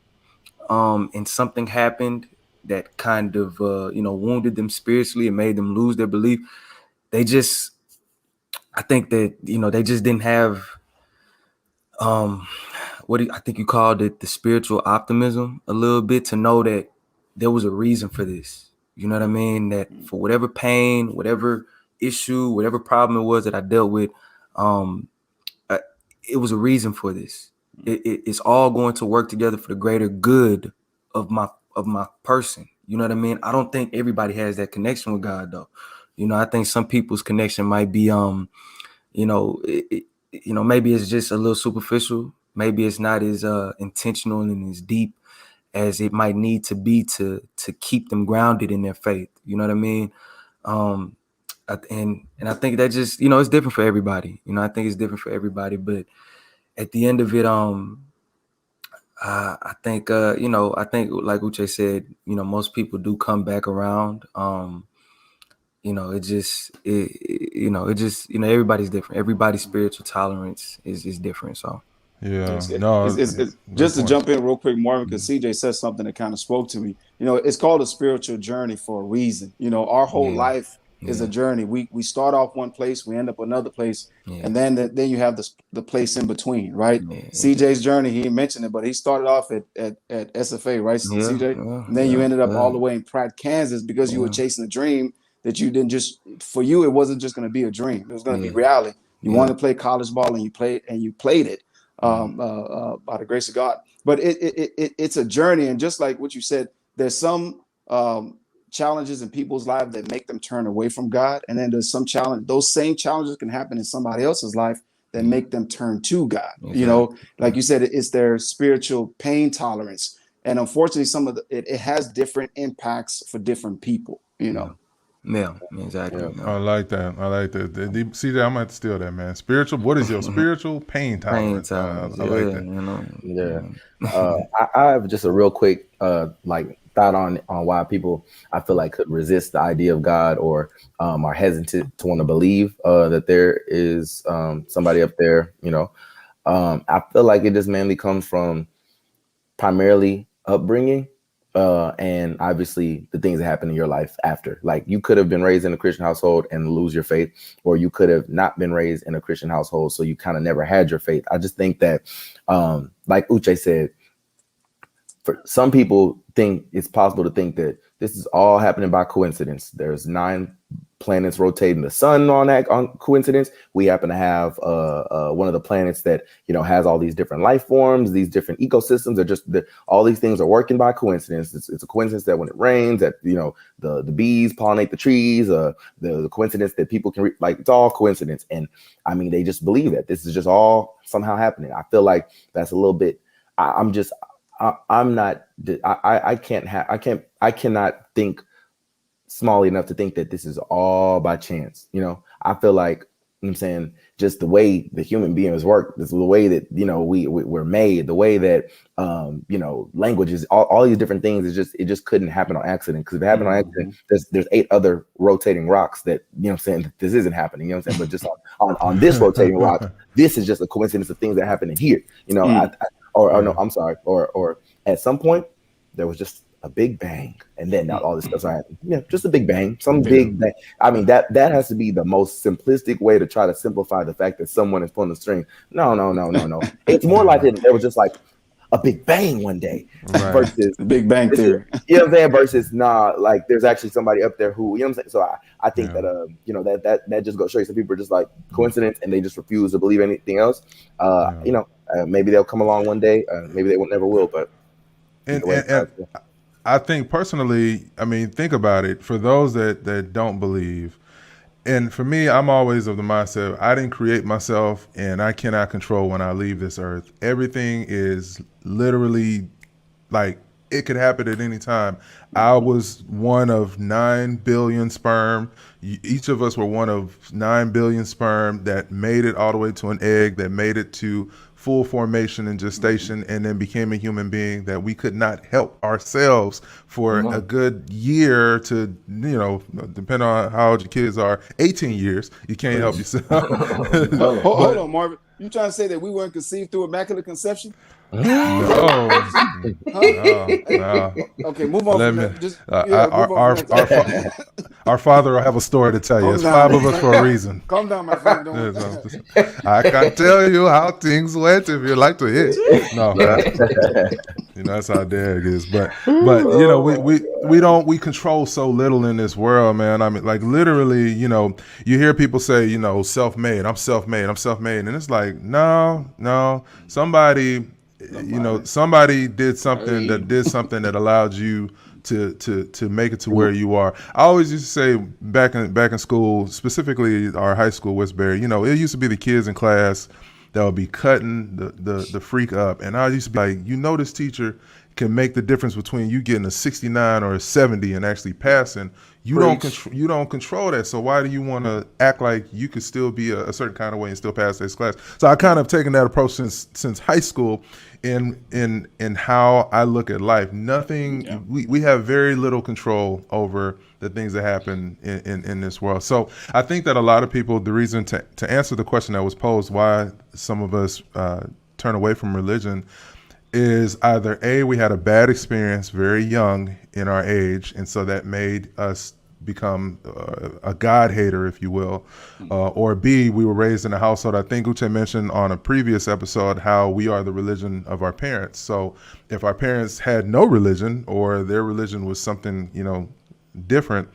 and something happened that kind of wounded them spiritually and made them lose their belief, I think that they just didn't have I think you called it the spiritual optimism a little bit, to know that there was a reason for this. You know what I mean? That for whatever pain, whatever issue, whatever problem it was that I dealt with, it was a reason for this. It's all going to work together for the greater good of my person. You know what I mean? I don't think everybody has that connection with God, though. I think some people's connection might be, maybe it's just a little superficial. Maybe it's not as intentional and as deep as it might need to be to keep them grounded in their faith. You know what I mean? And I think that just, it's different for everybody. I think it's different for everybody, but at the end of it, I think I think like Uche said, most people do come back around. Everybody's different. Everybody's spiritual tolerance is different. So Yeah, It's, no, it's good just to point. jump in real quick, Marvin, because CJ said something that kind of spoke to me. It's called a spiritual journey for a reason. Our whole yeah, life is a yeah, journey. We start off one place, we end up another place, yeah, and then you have the place in between, right? yeah, exactly. CJ's journey, he mentioned it, but he started off at SFA, right, Yeah, CJ? yeah, And then you yeah, ended up all yeah, the way in Pratt, Kansas, because you were yeah, chasing a dream that you didn't just for you. It wasn't just going to be a dream; it was going to be yeah, reality. You yeah. wanted to play college ball, and you played it Mhm. by the grace of God. But it's a journey, and just like what you said, there's some challenges in people's lives that make them turn away from God, and then there's some challenge. Those same challenges can happen in somebody else's life that Yeah, make them turn to God. exactly. Like you said, it's their spiritual pain tolerance, and unfortunately, it has different impacts for different people. Yeah, yeah, yeah, exactly. Yeah. I like that. I like that. CJ, I'm going to steal that, man. Spiritual. What is your spiritual pain Pain tolerance? tolerance. I Yeah, like that. Yeah. yeah. I have just a real quick like thought on why people I feel like could resist the idea of God or are hesitant to want to believe that there is somebody up there. I feel like it just mainly comes from primarily upbringing and obviously the things that happen in your life after. Like you could have been raised in a Christian household and lose your faith, or you could have not been raised in a Christian household, so you kind of never had your faith. I just think that like Uche said, for some people think it's possible to think that this is all happening by coincidence. There's 9 planets rotating the sun on coincidence. We happen to have one of the planets that has all these different life forms, these different ecosystems. Are just all these things are working by coincidence. It's a coincidence that when it rains, that the bees pollinate the trees. The coincidence that people can like it's all coincidence. And I mean, they just believe that this is just all somehow happening. I feel like that's a little bit. I'm not. I cannot think small enough to think that this is all by chance. I feel like I'm saying just the way the human beings work, this is the way that we're made, the way that languages, all these different things. It just couldn't happen on accident. Because if it happened on accident, there's 8 other rotating rocks that I'm saying that this isn't happening. You know what I'm saying? But just on this rotating rock, this is just a coincidence of things that happen in here. Or no, I'm sorry. Or at some point there was just a big bang, and then all this stuff happened. Yeah, just a big bang, some big bang. I mean, that has to be the most simplistic way to try to simplify the fact that someone is pulling the string. No. It's more like there was just like a big bang one day, Right. versus The Big Bang Theory. you know what I'm saying? Versus like there's actually somebody up there who, you know what I'm saying? So I think Yeah. that that just goes to show you some people are just like coincidence and they just refuse to believe anything else. Maybe they'll come along one day. Maybe they never will, but And, either way, and I think personally, I mean, think about it. For those that don't believe, and for me, I'm always of the mindset I didn't create myself, and I cannot control when I leave this earth. Everything is literally like it could happen at any time. I was one of 9 billion sperm. Each of us were one of 9 billion sperm that made it all the way to an egg, that made it to full formation and gestation, and then became a human being that we could not help ourselves for a good year to, depending on how old your kids are, 18 years, you can't help yourself. Hold on, Marvin. You trying to say that we weren't conceived through immaculate conception? No, no. Okay, move on Let from me. that. Just Our move on from that. our father will have a story to tell you. Calm It's down. 5 of us for a reason. Calm down, my friend. Don't. I can tell you how things went if you like to hear. No, that's how dad is. But we control so little in this world, man. I mean, like literally, you hear people say, self-made. I'm self-made. I'm self-made, and it's like, no. Somebody did something that allowed you to make it to where you are. I always used to say back in school, specifically our high school, Westbury, it used to be the kids in class that would be cutting the freak up. And I used to be like, this teacher can make the difference between you getting a 69 or a 70 and actually passing. You don't control that. So why do you want to act like you could still be a certain kind of way and still pass this class? So I kind of taken that approach since high school in how I look at life. Nothing we have very little control over the things that happen in this world. So I think that a lot of people, the reason to answer the question that was posed, why some of us turn away from religion, is either A, we had a bad experience very young in our age, and so that made us become a God hater, if you will, or B, we were raised in a household. I think Uche mentioned on a previous episode how we are the religion of our parents. So if our parents had no religion or their religion was something, different,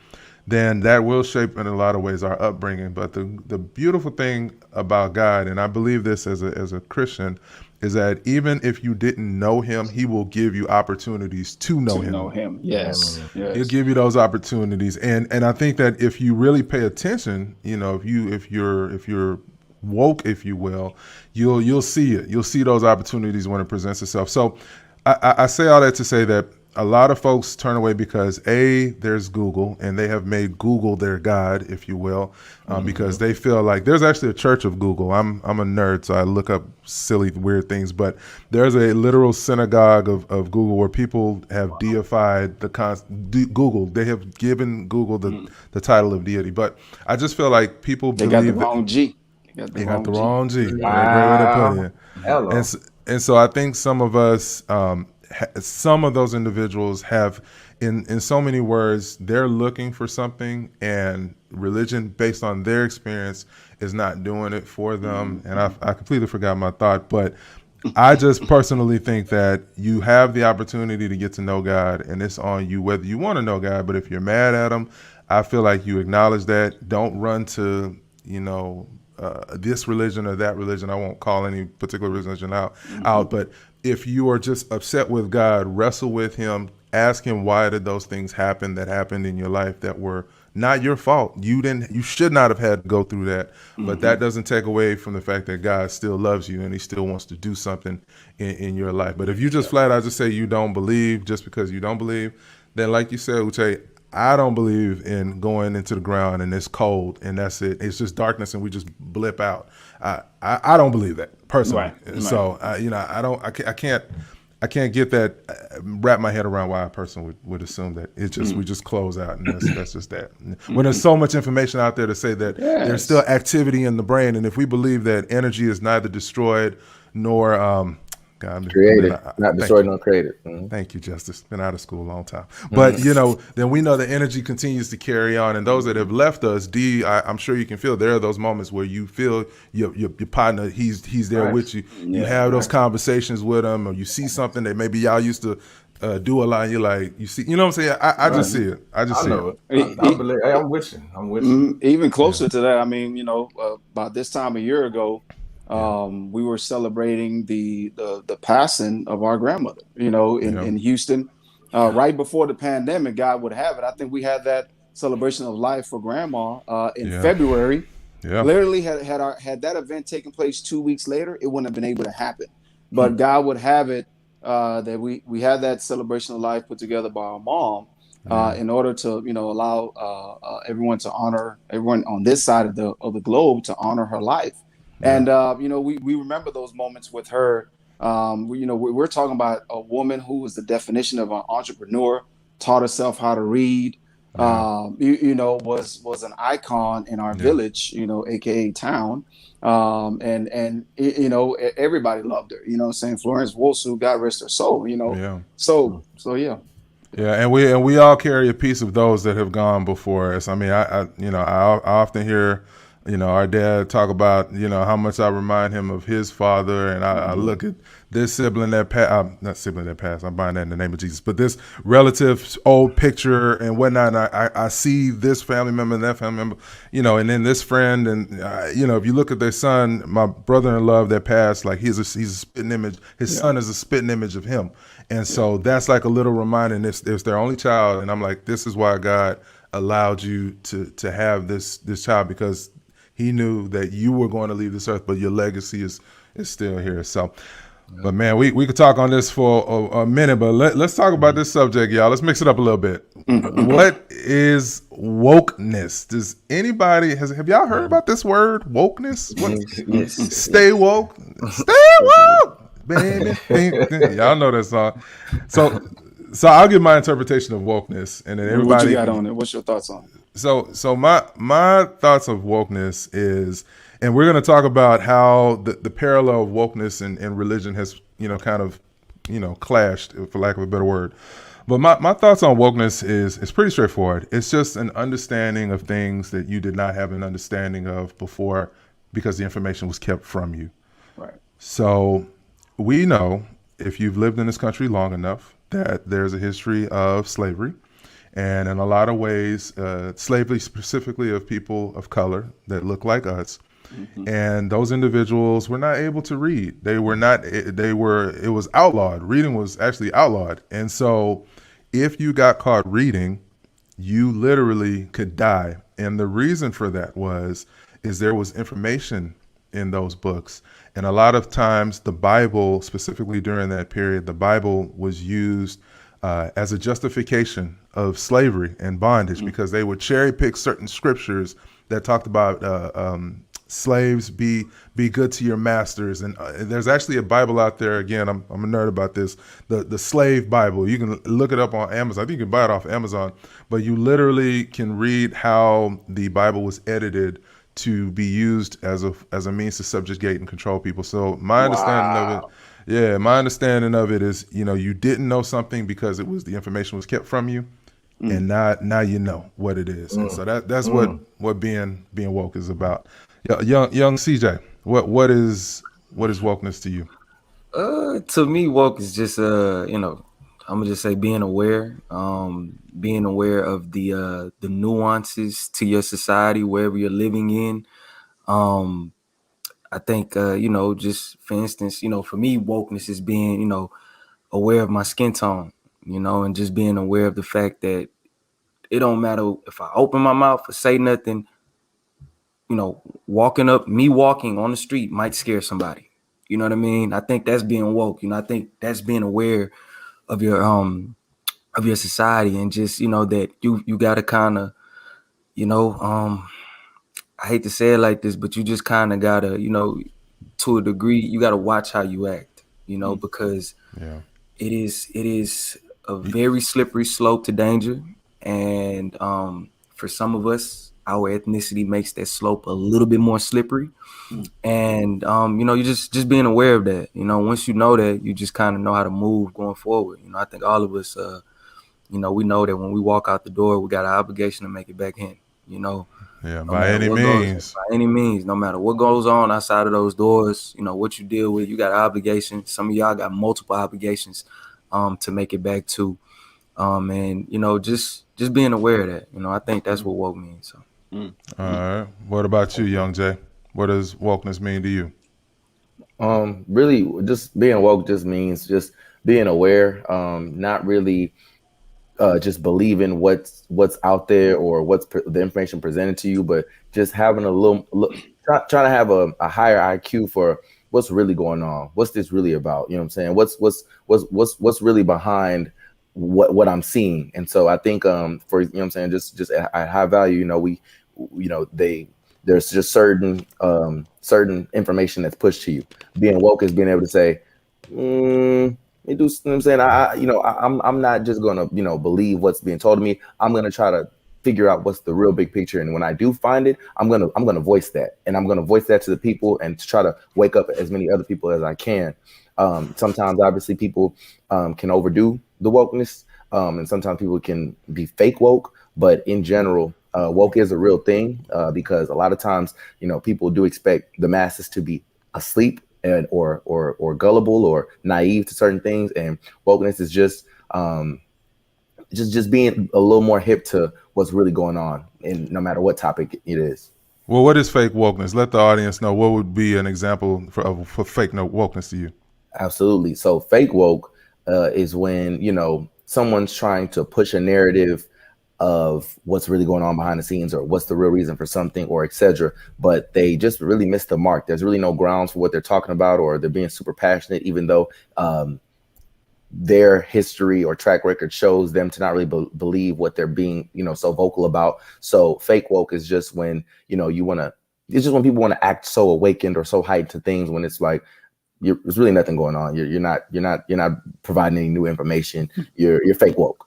then that will shape in a lot of ways our upbringing. But the beautiful thing about God, and I believe this as a Christian, is that even if you didn't know him, he will give you opportunities to know him. Yes. He'll give you those opportunities. And I think that if you really pay attention, if you're woke, if you will, you'll see it. You'll see those opportunities when it presents itself. So I say all that to say that a lot of folks turn away because A, there's Google, and they have made Google their God, if you will, because they feel like there's actually a church of Google. I'm a nerd, so I look up silly, weird things, but there's a literal synagogue of Google where people have deified Google. They have given Google the title of deity, but I just feel like people They believe got the wrong G. They got the wrong G. Wow. Hello. And so I think some of us, some of those individuals have, in so many words, they're looking for something, and religion, based on their experience, is not doing it for them. And I completely forgot my thought, but I just personally think that you have the opportunity to get to know God, and it's on you whether you want to know God. But if you're mad at him, I feel like you acknowledge that. Don't run to, this religion or that religion. I won't call any particular religion out, but if you are just upset with God, wrestle with him, ask him why did those things happen that happened in your life that were not your fault. You should not have had to go through that, but that doesn't take away from the fact that God still loves you and he still wants to do something in your life. But if you just flat out just say you don't believe just because you don't believe, then like you said, Uche, I don't believe in going into the ground and it's cold and that's it. It's just darkness and we just blip out. I don't believe that personally. Right. So I can't get that, wrap my head around why a person would assume that it's just we just close out and that's just that. When there's so much information out there to say that there's still activity in the brain, and if we believe that energy is neither destroyed nor created, not destroyed nor created. Thank you, Justice. Been out of school a long time. But, then we know the energy continues to carry on. And those that have left us, I'm sure you can feel there are those moments where you feel your partner, he's there with you. You have those conversations with him, or you see something that maybe y'all used to do a lot. And you're like, you see, you know what I'm saying? I just see it. I know it. I believe. Hey, I'm with you. Even closer to that, I mean, about this time a year ago, we were celebrating the passing of our grandmother, in Houston, right before the pandemic. God would have it. I think we had that celebration of life for grandma in February. Yeah. Literally had that event taken place 2 weeks later, it wouldn't have been able to happen. But God would have it that we had that celebration of life put together by our mom in order to, allow everyone on this side of the globe to honor her life. And, we remember those moments with her. We're talking about a woman who was the definition of an entrepreneur, taught herself how to read, was an icon in our village, AKA town. And everybody loved her, St. Florence Wosu, God rest her soul, So yeah. Yeah, and we all carry a piece of those that have gone before us. I mean, I often hear our dad talk about, how much I remind him of his father. And I look at this sibling that not sibling that passed, I'm buying that in the name of Jesus, but this relative old picture and whatnot. And I see this family member and that family member, and then this friend. And, if you look at their son, my brother-in-law that passed, like he's a spitting image. His son is a spitting image of him. And so that's like a little reminder. And it's their only child. And I'm like, this is why God allowed you to have this child, because he knew that you were going to leave this earth, but your legacy is still here. So But man, we could talk on this for a minute, but let's talk about this subject, y'all. Let's mix it up a little bit. What is wokeness? Does anybody have y'all heard about this word wokeness? What? Yes. Stay woke, stay woke, baby. Y'all know that song. So I'll give my interpretation of wokeness, and then everybody. What you got on it? What's your thoughts on it? So my thoughts of wokeness is, and we're going to talk about how the parallel of wokeness and religion has kind of clashed, for lack of a better word. But my thoughts on wokeness is pretty straightforward. It's just an understanding of things that you did not have an understanding of before because the information was kept from you. Right. So we know, if you've lived in this country long enough, that there's a history of slavery. And in a lot of ways, slavery specifically of people of color that look like us. And those individuals were not able to read. It was outlawed. Reading was actually outlawed. And so if you got caught reading, you literally could die. And the reason for that is there was information in those books. And a lot of times the Bible, specifically during that period, the Bible was used as a justification of slavery and bondage because they would cherry pick certain scriptures that talked about slaves be good to your masters. And there's actually a Bible out there. Again, I'm a nerd about this. The Slave Bible. You can look it up on Amazon. I think you can buy it off Amazon. But you literally can read how the Bible was edited to be used as a means to subjugate and control people. So my understanding of it. Yeah, my understanding of it is, you didn't know something because the information was kept from you, and now you know what it is. And so that's what being woke is about. Young CJ, what is wokeness to you? To me, woke is just I'm gonna just say being aware of the nuances to your society wherever you're living in. I think, just for instance, for me, wokeness is being, aware of my skin tone, and just being aware of the fact that it don't matter if I open my mouth or say nothing, walking on the street might scare somebody. You know what I mean? I think that's being woke. I think that's being aware of your society, and just, that you gotta kind of, I hate to say it like this, but you just kind of gotta, to a degree, you gotta watch how you act, because it is a very slippery slope to danger. And for some of us, our ethnicity makes that slope a little bit more slippery. And you just being aware of that. Once you know that, you just kind of know how to move going forward. I think all of us, we know that when we walk out the door, we got an obligation to make it back in. By any means, no matter what goes on outside of those doors, what you deal with, you got an obligation. Some of y'all got multiple obligations to make it back to. And just being aware of that. I think that's what woke means. So. All right. What about you, Young Jay? What does wokeness mean to you? Really, just being woke just means just being aware, not really just believing what's out there or what's the information presented to you, but just having trying to have a higher IQ for what's really going on. What's this really about? You know what I'm saying? What's really behind what I'm seeing? And so I think for just at high value, there's just certain information that's pushed to you. Being woke is being able to say, you do, you know what I'm saying? I'm not just gonna, believe what's being told to me. I'm gonna try to figure out what's the real big picture. And when I do find it, I'm gonna voice that. And I'm gonna voice that to the people and to try to wake up as many other people as I can. Sometimes obviously people can overdo the wokeness. And sometimes people can be fake woke, but in general, woke is a real thing because a lot of times, people do expect the masses to be asleep and or gullible or naive to certain things, and wokeness is just being a little more hip to what's really going on, and no matter what topic it is. Well, what is fake wokeness? Let the audience know what would be an example for fake wokeness to you. Absolutely. So fake woke is when someone's trying to push a narrative of what's really going on behind the scenes, or what's the real reason for something, or etc. But they just really missed the mark. There's really no grounds for what they're talking about, or they're being super passionate, even though their history or track record shows them to not really believe what they're being, so vocal about. So fake woke is just when, it's just when people want to act so awakened or so hyped to things, when it's like, there's really nothing going on. You're not providing any new information. You're fake woke.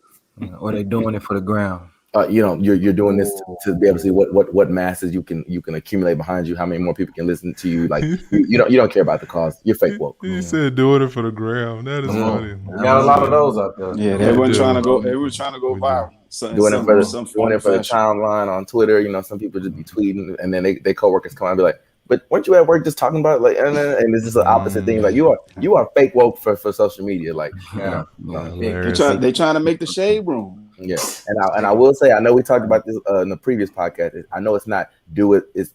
Or they doing it for the ground. You're doing this to be able to see what masses you can accumulate behind you, how many more people can listen to you. Like you don't care about the cause. You're fake woke. He said doing it for the gram. That is funny. We got a lot of those out there. Yeah, everyone's trying to go viral. Doing it for the timeline on Twitter. Some people just be tweeting, and then they coworkers come out and be like, "But weren't you at work just talking about like?" And it's just the opposite thing. Like you are fake woke for social media. Like they're trying to make the shade room. Yeah, and I will say, I know we talked about this in the previous podcast. I know it's not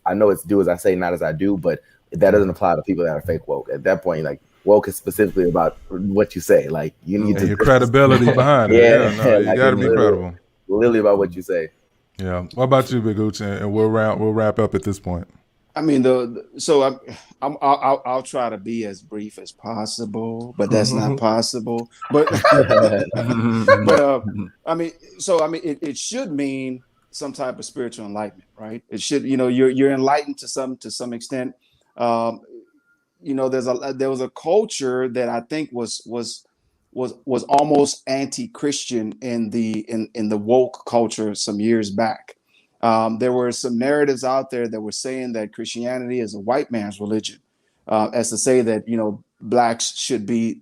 I know it's do as I say, not as I do, but that doesn't apply to people that are fake woke. At that point, like woke is specifically about what you say. Like you need to your credibility behind it. You got to be credible. Literally about what you say. Yeah. What about you, Big Uch? And we'll wrap up at this point. I mean, I'll try to be as brief as possible, but that's not possible. But it should mean some type of spiritual enlightenment, right? It should, you're enlightened to some extent. There was a culture that I think was almost anti-Christian in the woke culture some years back. There were some narratives out there that were saying that Christianity is a white man's religion, as to say that, blacks should be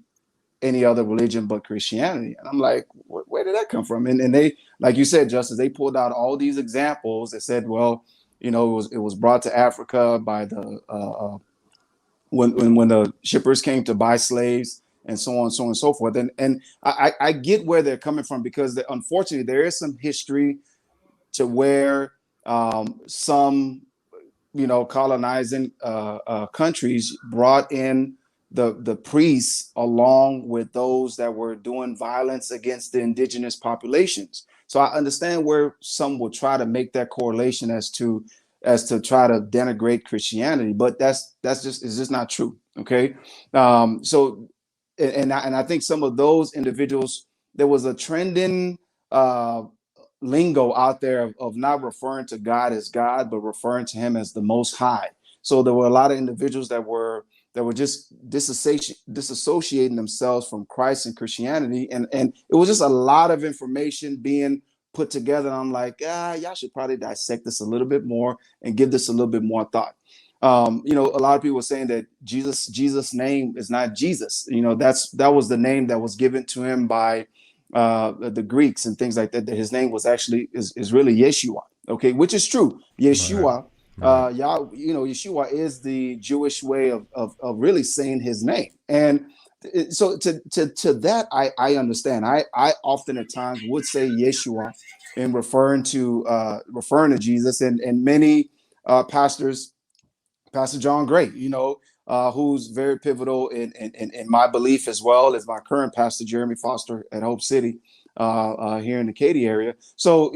any other religion but Christianity. And I'm like, where did that come from? And they, like you said, Justice, they pulled out all these examples that said, well, it was brought to Africa by the when the shippers came to buy slaves, and so on and so forth. And I get where they're coming from, because unfortunately there is some history to where some, colonizing countries brought in the priests along with those that were doing violence against the indigenous populations. So I understand where some will try to make that correlation as to try to denigrate Christianity, but it's just not true. Okay, so I think some of those individuals, there was a trending lingo out there of not referring to God as God, but referring to him as the Most High. So there were a lot of individuals that were just disassociating themselves from Christ and Christianity. And it was just a lot of information being put together. And I'm like, y'all should probably dissect this a little bit more and give this a little bit more thought. A lot of people were saying that Jesus' name is not Jesus. That was the name that was given to him by the Greeks and things like that. That his name was actually is really Yeshua. Okay, which is true. Yeshua, right. Yeshua is the Jewish way of really saying his name. And so to that, I understand. I often at times would say Yeshua in referring to Jesus, and many pastors, Pastor John Gray, who's very pivotal in my belief, as well as my current pastor, Jeremy Foster at Hope City here in the Katy area. So,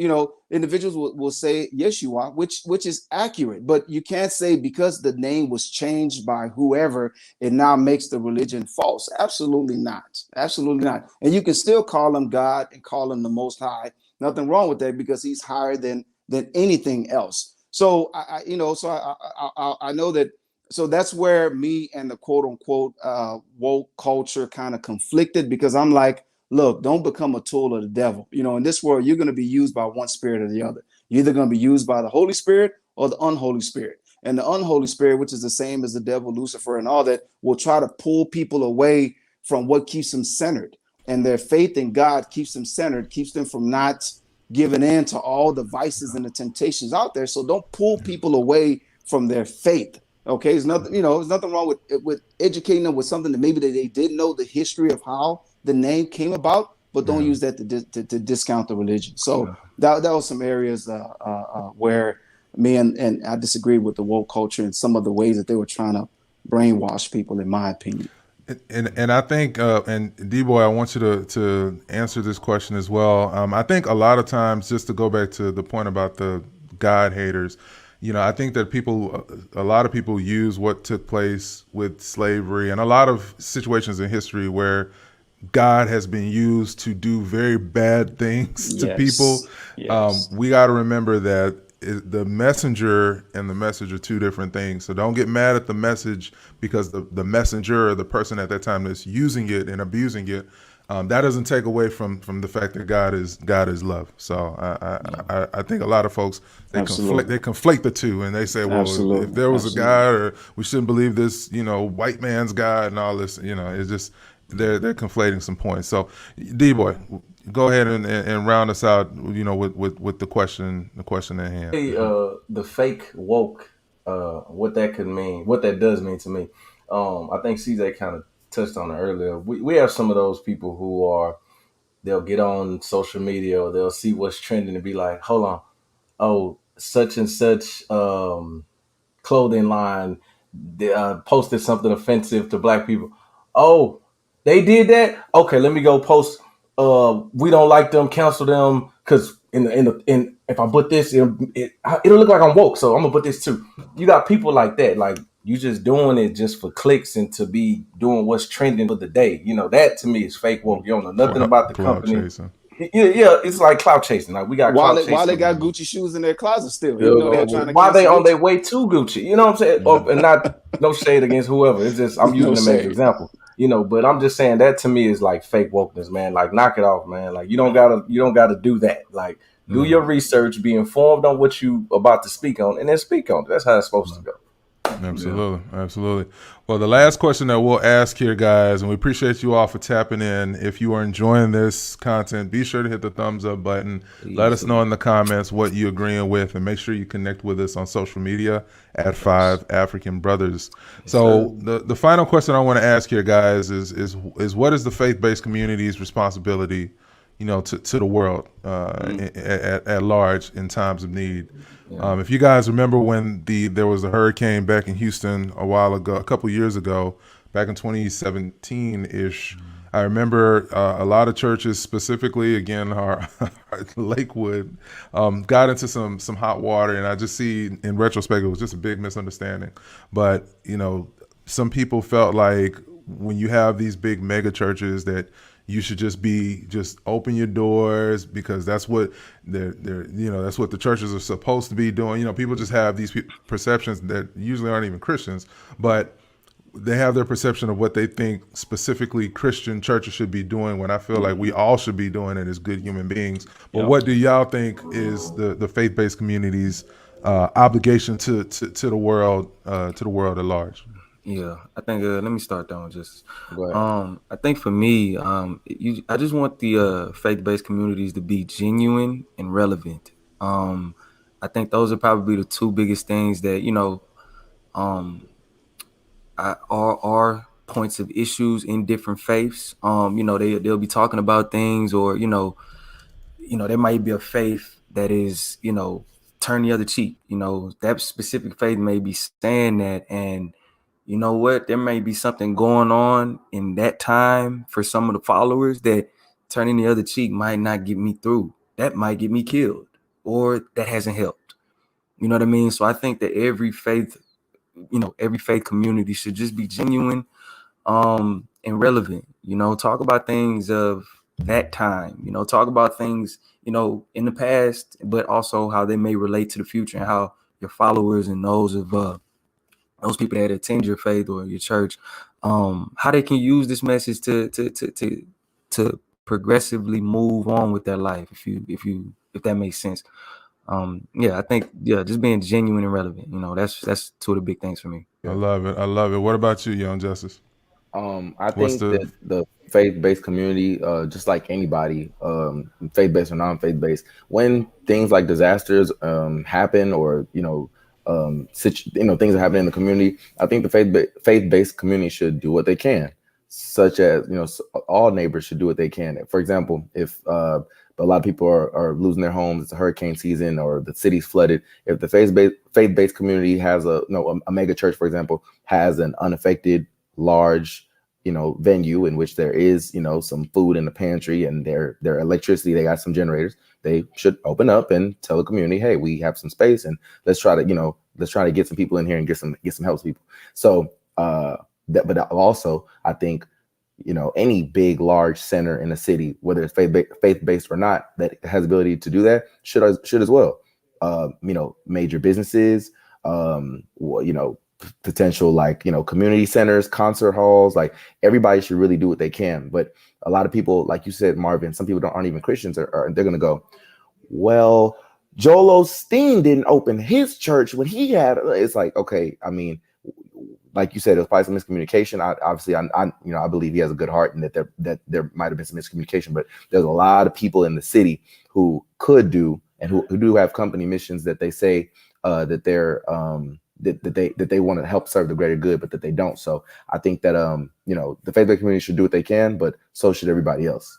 individuals will say Yeshua, which is accurate, but you can't say because the name was changed by whoever, it now makes the religion false. Absolutely not. Absolutely not. And you can still call him God and call him the Most High. Nothing wrong with that, because he's higher than anything else. So I know that. So that's where me and the quote unquote woke culture kind of conflicted, because I'm like, look, don't become a tool of the devil. In this world, you're going to be used by one spirit or the other. You're either going to be used by the Holy Spirit or the unholy spirit. And the unholy spirit, which is the same as the devil, Lucifer, and all that, will try to pull people away from what keeps them centered. And their faith in God keeps them centered, keeps them from not giving in to all the vices and the temptations out there. So don't pull people away from their faith. Okay, there's nothing wrong with educating them with something that maybe they didn't know the history of how the name came about, but don't use that to discount the religion. So that was some areas where me and I disagreed with the woke culture and some of the ways that they were trying to brainwash people, in my opinion. And I think and D-Boy, I want you to answer this question as well. I think a lot of times, just to go back to the point about the God haters, I think that a lot of people use what took place with slavery and a lot of situations in history where God has been used to do very bad things to people. Yes. We got to remember that the messenger and the message are two different things. So don't get mad at the message because the messenger or the person at that time that's using it and abusing it, that doesn't take away from the fact that God is love. So I think a lot of folks they conflate the two and they say, well, if there was a God, or we shouldn't believe this, white man's God and all this, it's just they're conflating some points. So D-Boy, go ahead and round us out, with the question at hand. Hey, the fake woke, what that could mean, what that does mean to me. I think CJ kind of touched on it earlier. We have some of those people who they'll get on social media or they'll see what's trending and be like, hold on, oh, such and such clothing line posted something offensive to black people. Oh, they did that? Okay, let me go post. We don't like them, cancel them, because if I put this, it'll look like I'm woke, so I'm gonna put this too. You got people like that, like you just doing it just for clicks and to be doing what's trending for the day. That to me is fake woke. You don't know nothing about the company. Chasing. Yeah, it's like clout chasing. Like we got clout chasing. Why they got Gucci shoes in their closet still? Why they on their way to Gucci? You know what I'm saying? And not no shade against whoever. It's just I'm using them as an example. But I'm just saying that to me is like fake wokeness, man. Like knock it off, man. Like you don't gotta do that. Like do your research, be informed on what you about to speak on, and then speak on it. That's how it's supposed to go. Absolutely. Well, the last question that we'll ask here, guys, and we appreciate you all for tapping in. If you are enjoying this content, be sure to hit the thumbs up button. Let us know in the comments what you're agreeing with, and make sure you connect with us on social media at 5 African Brothers. So the final question I want to ask here, guys, is what is the faith-based community's responsibility, to the world at large in times of need? If you guys remember when there was a hurricane back in Houston a couple years ago, back in 2017-ish, I remember a lot of churches, specifically, again, our Lakewood, got into some hot water, and I just see in retrospect it was just a big misunderstanding. But, some people felt like when you have these big mega churches that you should just open your doors because that's what that's what the churches are supposed to be doing. People just have these perceptions that usually aren't even Christians, but they have their perception of what they think specifically Christian churches should be doing, when I feel like we all should be doing it as good human beings. But what do y'all think is the faith-based community's obligation to the world at large? Yeah, I think let me start down just. I think for me, I just want the faith-based communities to be genuine and relevant. I think those are probably the two biggest things that are points of issues in different faiths. They'll be talking about things, or there might be a faith that is turn the other cheek. That specific faith may be saying that, and you know what? There may be something going on in that time for some of the followers that turning the other cheek might not get me through. That might get me killed, or that hasn't helped. You know what I mean? So I think that every faith community should just be genuine and relevant. Talk about things of that time. Talk about things, in the past, but also how they may relate to the future, and how your followers and those those people that attend your faith or your church, how they can use this message to progressively move on with their life, if that makes sense. I think just being genuine and relevant, that's two of the big things for me. I love it. What about you, Young Justice? I think that the faith-based community, just like anybody, faith-based or non-faith-based, when things like disasters happen, or things that happen in the community, I think the faith-based community should do what they can, such as all neighbors should do what they can. For example, if a lot of people are losing their homes, it's a hurricane season, or the city's flooded, if the faith-based community has a mega church, for example, has an unaffected large venue in which there is, some food in the pantry and their electricity, they got some generators, they should open up and tell the community, hey, we have some space and let's try to get some people in here and get some help people. So but also I think, any big, large center in a city, whether it's faith-based or not, that has the ability to do that should as well. Major businesses, potential community centers, concert halls, like everybody should really do what they can. But a lot of people, like you said, Marvin, some people aren't even Christians, or they're going to go, well, Joel Osteen didn't open his church when he had, it's like, okay, I mean, like you said, it was probably some miscommunication. I believe he has a good heart, and that there might have been some miscommunication. But there's a lot of people in the city who could do and who do have company missions that they say that they're that they want to help serve the greater good, but that they don't. So I think that the faith-based community should do what they can, but so should everybody else.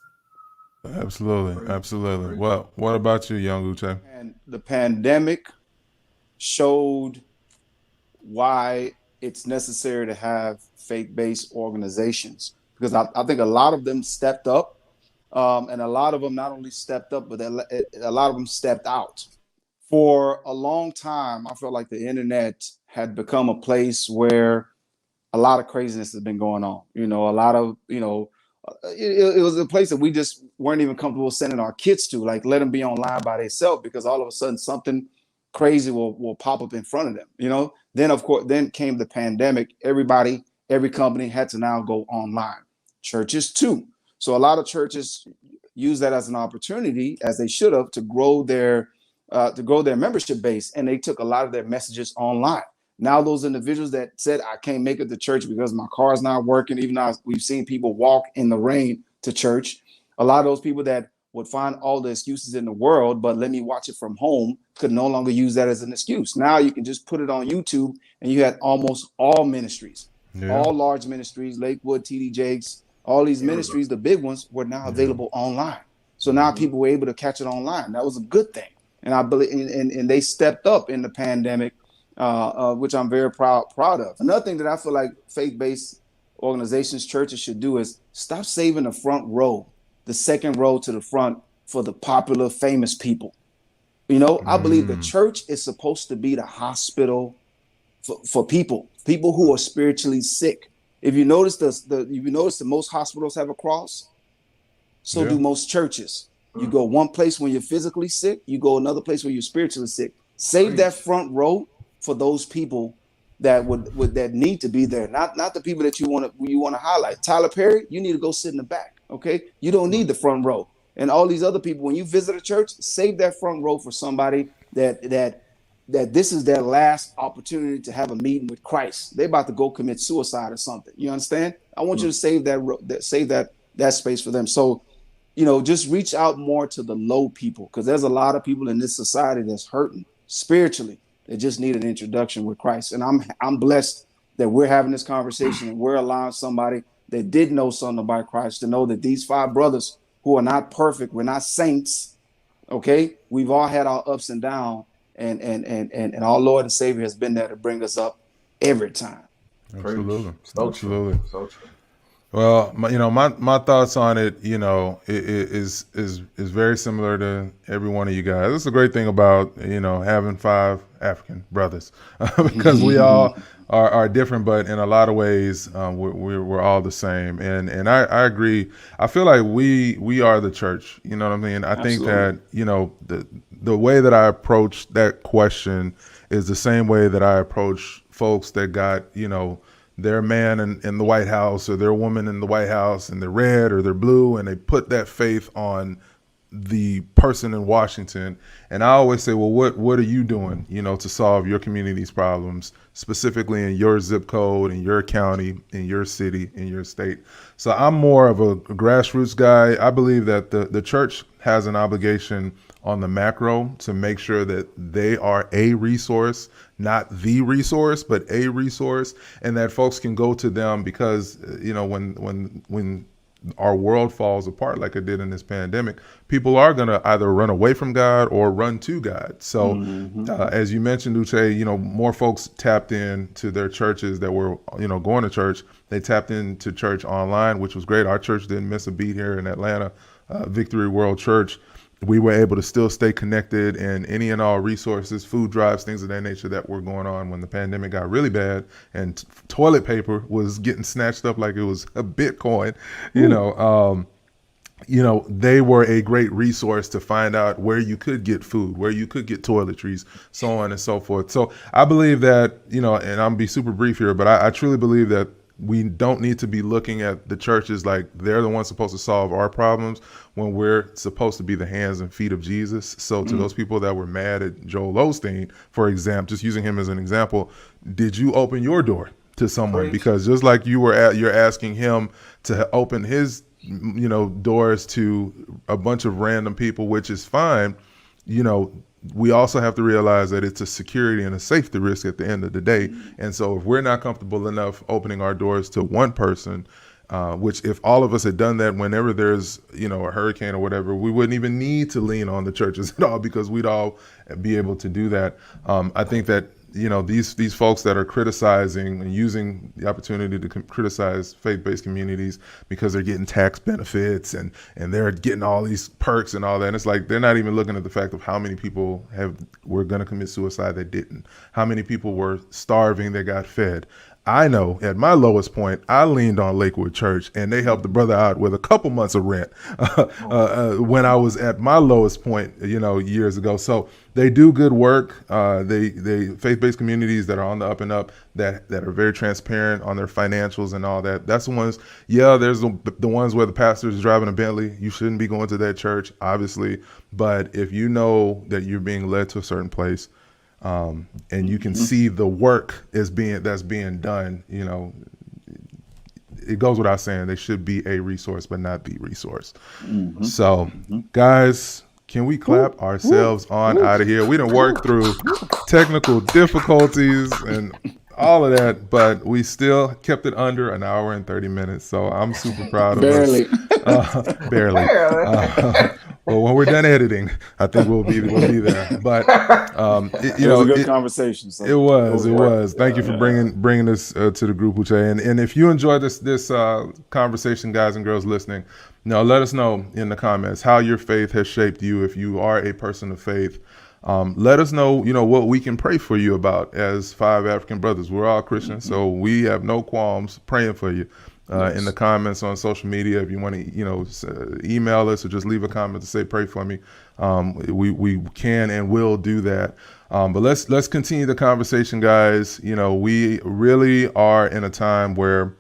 Absolutely. Well, what about you, young Uche? And the pandemic showed why it's necessary to have faith-based organizations, because I think a lot of them stepped up, and a lot of them not only stepped up, but a lot of them stepped out. For a long time, I felt like the internet had become a place where a lot of craziness has been going on. A lot of, it was a place that we just weren't even comfortable sending our kids to, like let them be online by themselves, because all of a sudden something crazy will pop up in front of them. Then of course, then came the pandemic. Every company had to now go online. Churches too. So a lot of churches use that as an opportunity, as they should have, to grow their membership base, and they took a lot of their messages online. Now those individuals that said, I can't make it to church because my car's not working, even though we've seen people walk in the rain to church, a lot of those people that would find all the excuses in the world, but let me watch it from home, could no longer use that as an excuse. Now you can just put it on YouTube, and you had almost all ministries, all large ministries, Lakewood, TD Jakes, all these ministries, the big ones, were now available online. So now people were able to catch it online. That was a good thing. And I believe, and they stepped up in the pandemic, which I'm very proud of. Another thing that I feel like faith-based organizations, churches should do is stop saving the front row, the second row to the front, for the popular, famous people. I believe the church is supposed to be the hospital for people who are spiritually sick. If you notice the most hospitals have a cross, so do most churches. You go one place when you're physically sick, you go another place when you're spiritually sick. Save that front row for those people that that need to be there, not the people that you want to highlight. Tyler Perry, you need to go sit in the back. Okay, you don't need the front row. And all these other people, when you visit a church, save that front row for somebody that this is their last opportunity to have a meeting with Christ. They're about to go commit suicide or something. You understand? I want you to save that space for them. So, just reach out more to the low people, because there's a lot of people in this society that's hurting spiritually. They just need an introduction with Christ. And I'm blessed that we're having this conversation, and we're allowing somebody that did know something about Christ to know that these 5 brothers who are not perfect, we're not saints. Okay, we've all had our ups and downs, and our Lord and Savior has been there to bring us up every time. Absolutely. So true. Well, my thoughts on it, is very similar to every one of you guys. That's the great thing about, having 5 African brothers, because we all are different, but in a lot of ways, we're all the same. And I agree. I feel like we are the church. You know what I mean? I think that, the way that I approach that question is the same way that I approach folks that got, their man in the White House, or their woman in the White House, and they're red or they're blue, and they put that faith on the person in Washington. And I always say, well, what are you doing, to solve your community's problems, specifically in your zip code, in your county, in your city, in your state? So I'm more of a grassroots guy. I believe that the church has an obligation on the macro to make sure that they are a resource, not the resource, but a resource, and that folks can go to them, because when our world falls apart like it did in this pandemic, people are going to either run away from God or run to God. So as you mentioned, Uche, more folks tapped into their churches that were, going to church. They tapped into church online, which was great. Our church didn't miss a beat here in Atlanta, Victory World Church. We were able to still stay connected, and any and all resources, food drives, things of that nature that were going on when the pandemic got really bad and toilet paper was getting snatched up like it was a Bitcoin, they were a great resource to find out where you could get food, where you could get toiletries, so on and so forth. So I believe that, and I'm gonna be super brief here, but I truly believe that we don't need to be looking at the churches like they're the ones supposed to solve our problems when we're supposed to be the hands and feet of Jesus. So to those people that were mad at Joel Osteen, for example, just using him as an example, did you open your door to someone? Because just like you're asking him to open his, doors to a bunch of random people, which is fine, we also have to realize that it's a security and a safety risk at the end of the day. And so if we're not comfortable enough opening our doors to one person, which if all of us had done that whenever there's, a hurricane or whatever, we wouldn't even need to lean on the churches at all, because we'd all be able to do that. I think that, these folks that are criticizing and using the opportunity to criticize faith-based communities because they're getting tax benefits and they're getting all these perks and all that. And it's like they're not even looking at the fact of how many people were going to commit suicide that didn't, how many people were starving that got fed. I know at my lowest point, I leaned on Lakewood Church, and they helped the brother out with a couple months of rent when I was at my lowest point, years ago. So they do good work. They faith-based communities that are on the up and up, that are very transparent on their financials and all that. That's the ones. Yeah, there's the ones where the pastor is driving a Bentley. You shouldn't be going to that church, obviously. But if you know that you're being led to a certain place, and you can see the work that's being done, it goes without saying they should be a resource, but not the resource. So, guys, can we clap ourselves on out of here? We done worked through technical difficulties and all of that, but we still kept it under an hour and 30 minutes. So I'm super proud of us. Barely. Well, when we're done editing, I think we'll be there. But it was a good conversation. So. It was. Thank you for bringing this to the group, Uche. And if you enjoyed this conversation, guys and girls listening, let us know in the comments how your faith has shaped you. If you are a person of faith, let us know, what we can pray for you about as 5 African brothers. We're all Christians, so we have no qualms praying for you. In the comments on social media, if you want to, email us or just leave a comment to say pray for me, we can and will do that. But let's continue the conversation, guys. We really are in a time where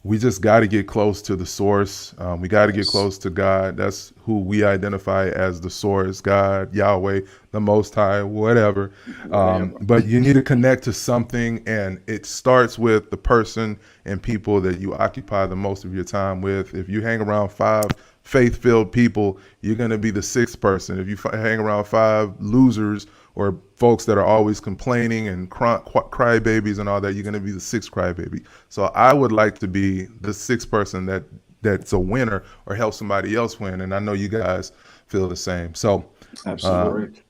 we just got to get close to the source. We got to get close to God. That's who we identify as the source, God, Yahweh, the Most High, whatever. But you need to connect to something, and it starts with the person and people that you occupy the most of your time with. If you hang around 5 faith-filled people, you're going to be the 6th person. If you hang around 5 losers or folks that are always complaining and crybabies and all that, you're going to be the 6th crybaby. So I would like to be the 6th person that's a winner or help somebody else win. And I know you guys feel the same. So absolutely.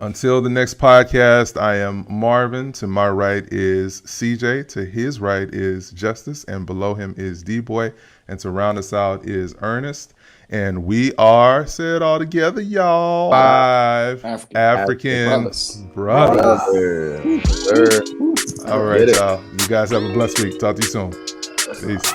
Until the next podcast, I am Marvin. To my right is CJ. To his right is Justice. And below him is D-Boy. And to round us out is Ernest. And we are, say it all together, y'all, 5 African brothers. All right, y'all. You guys have a blessed week. Talk to you soon. Peace.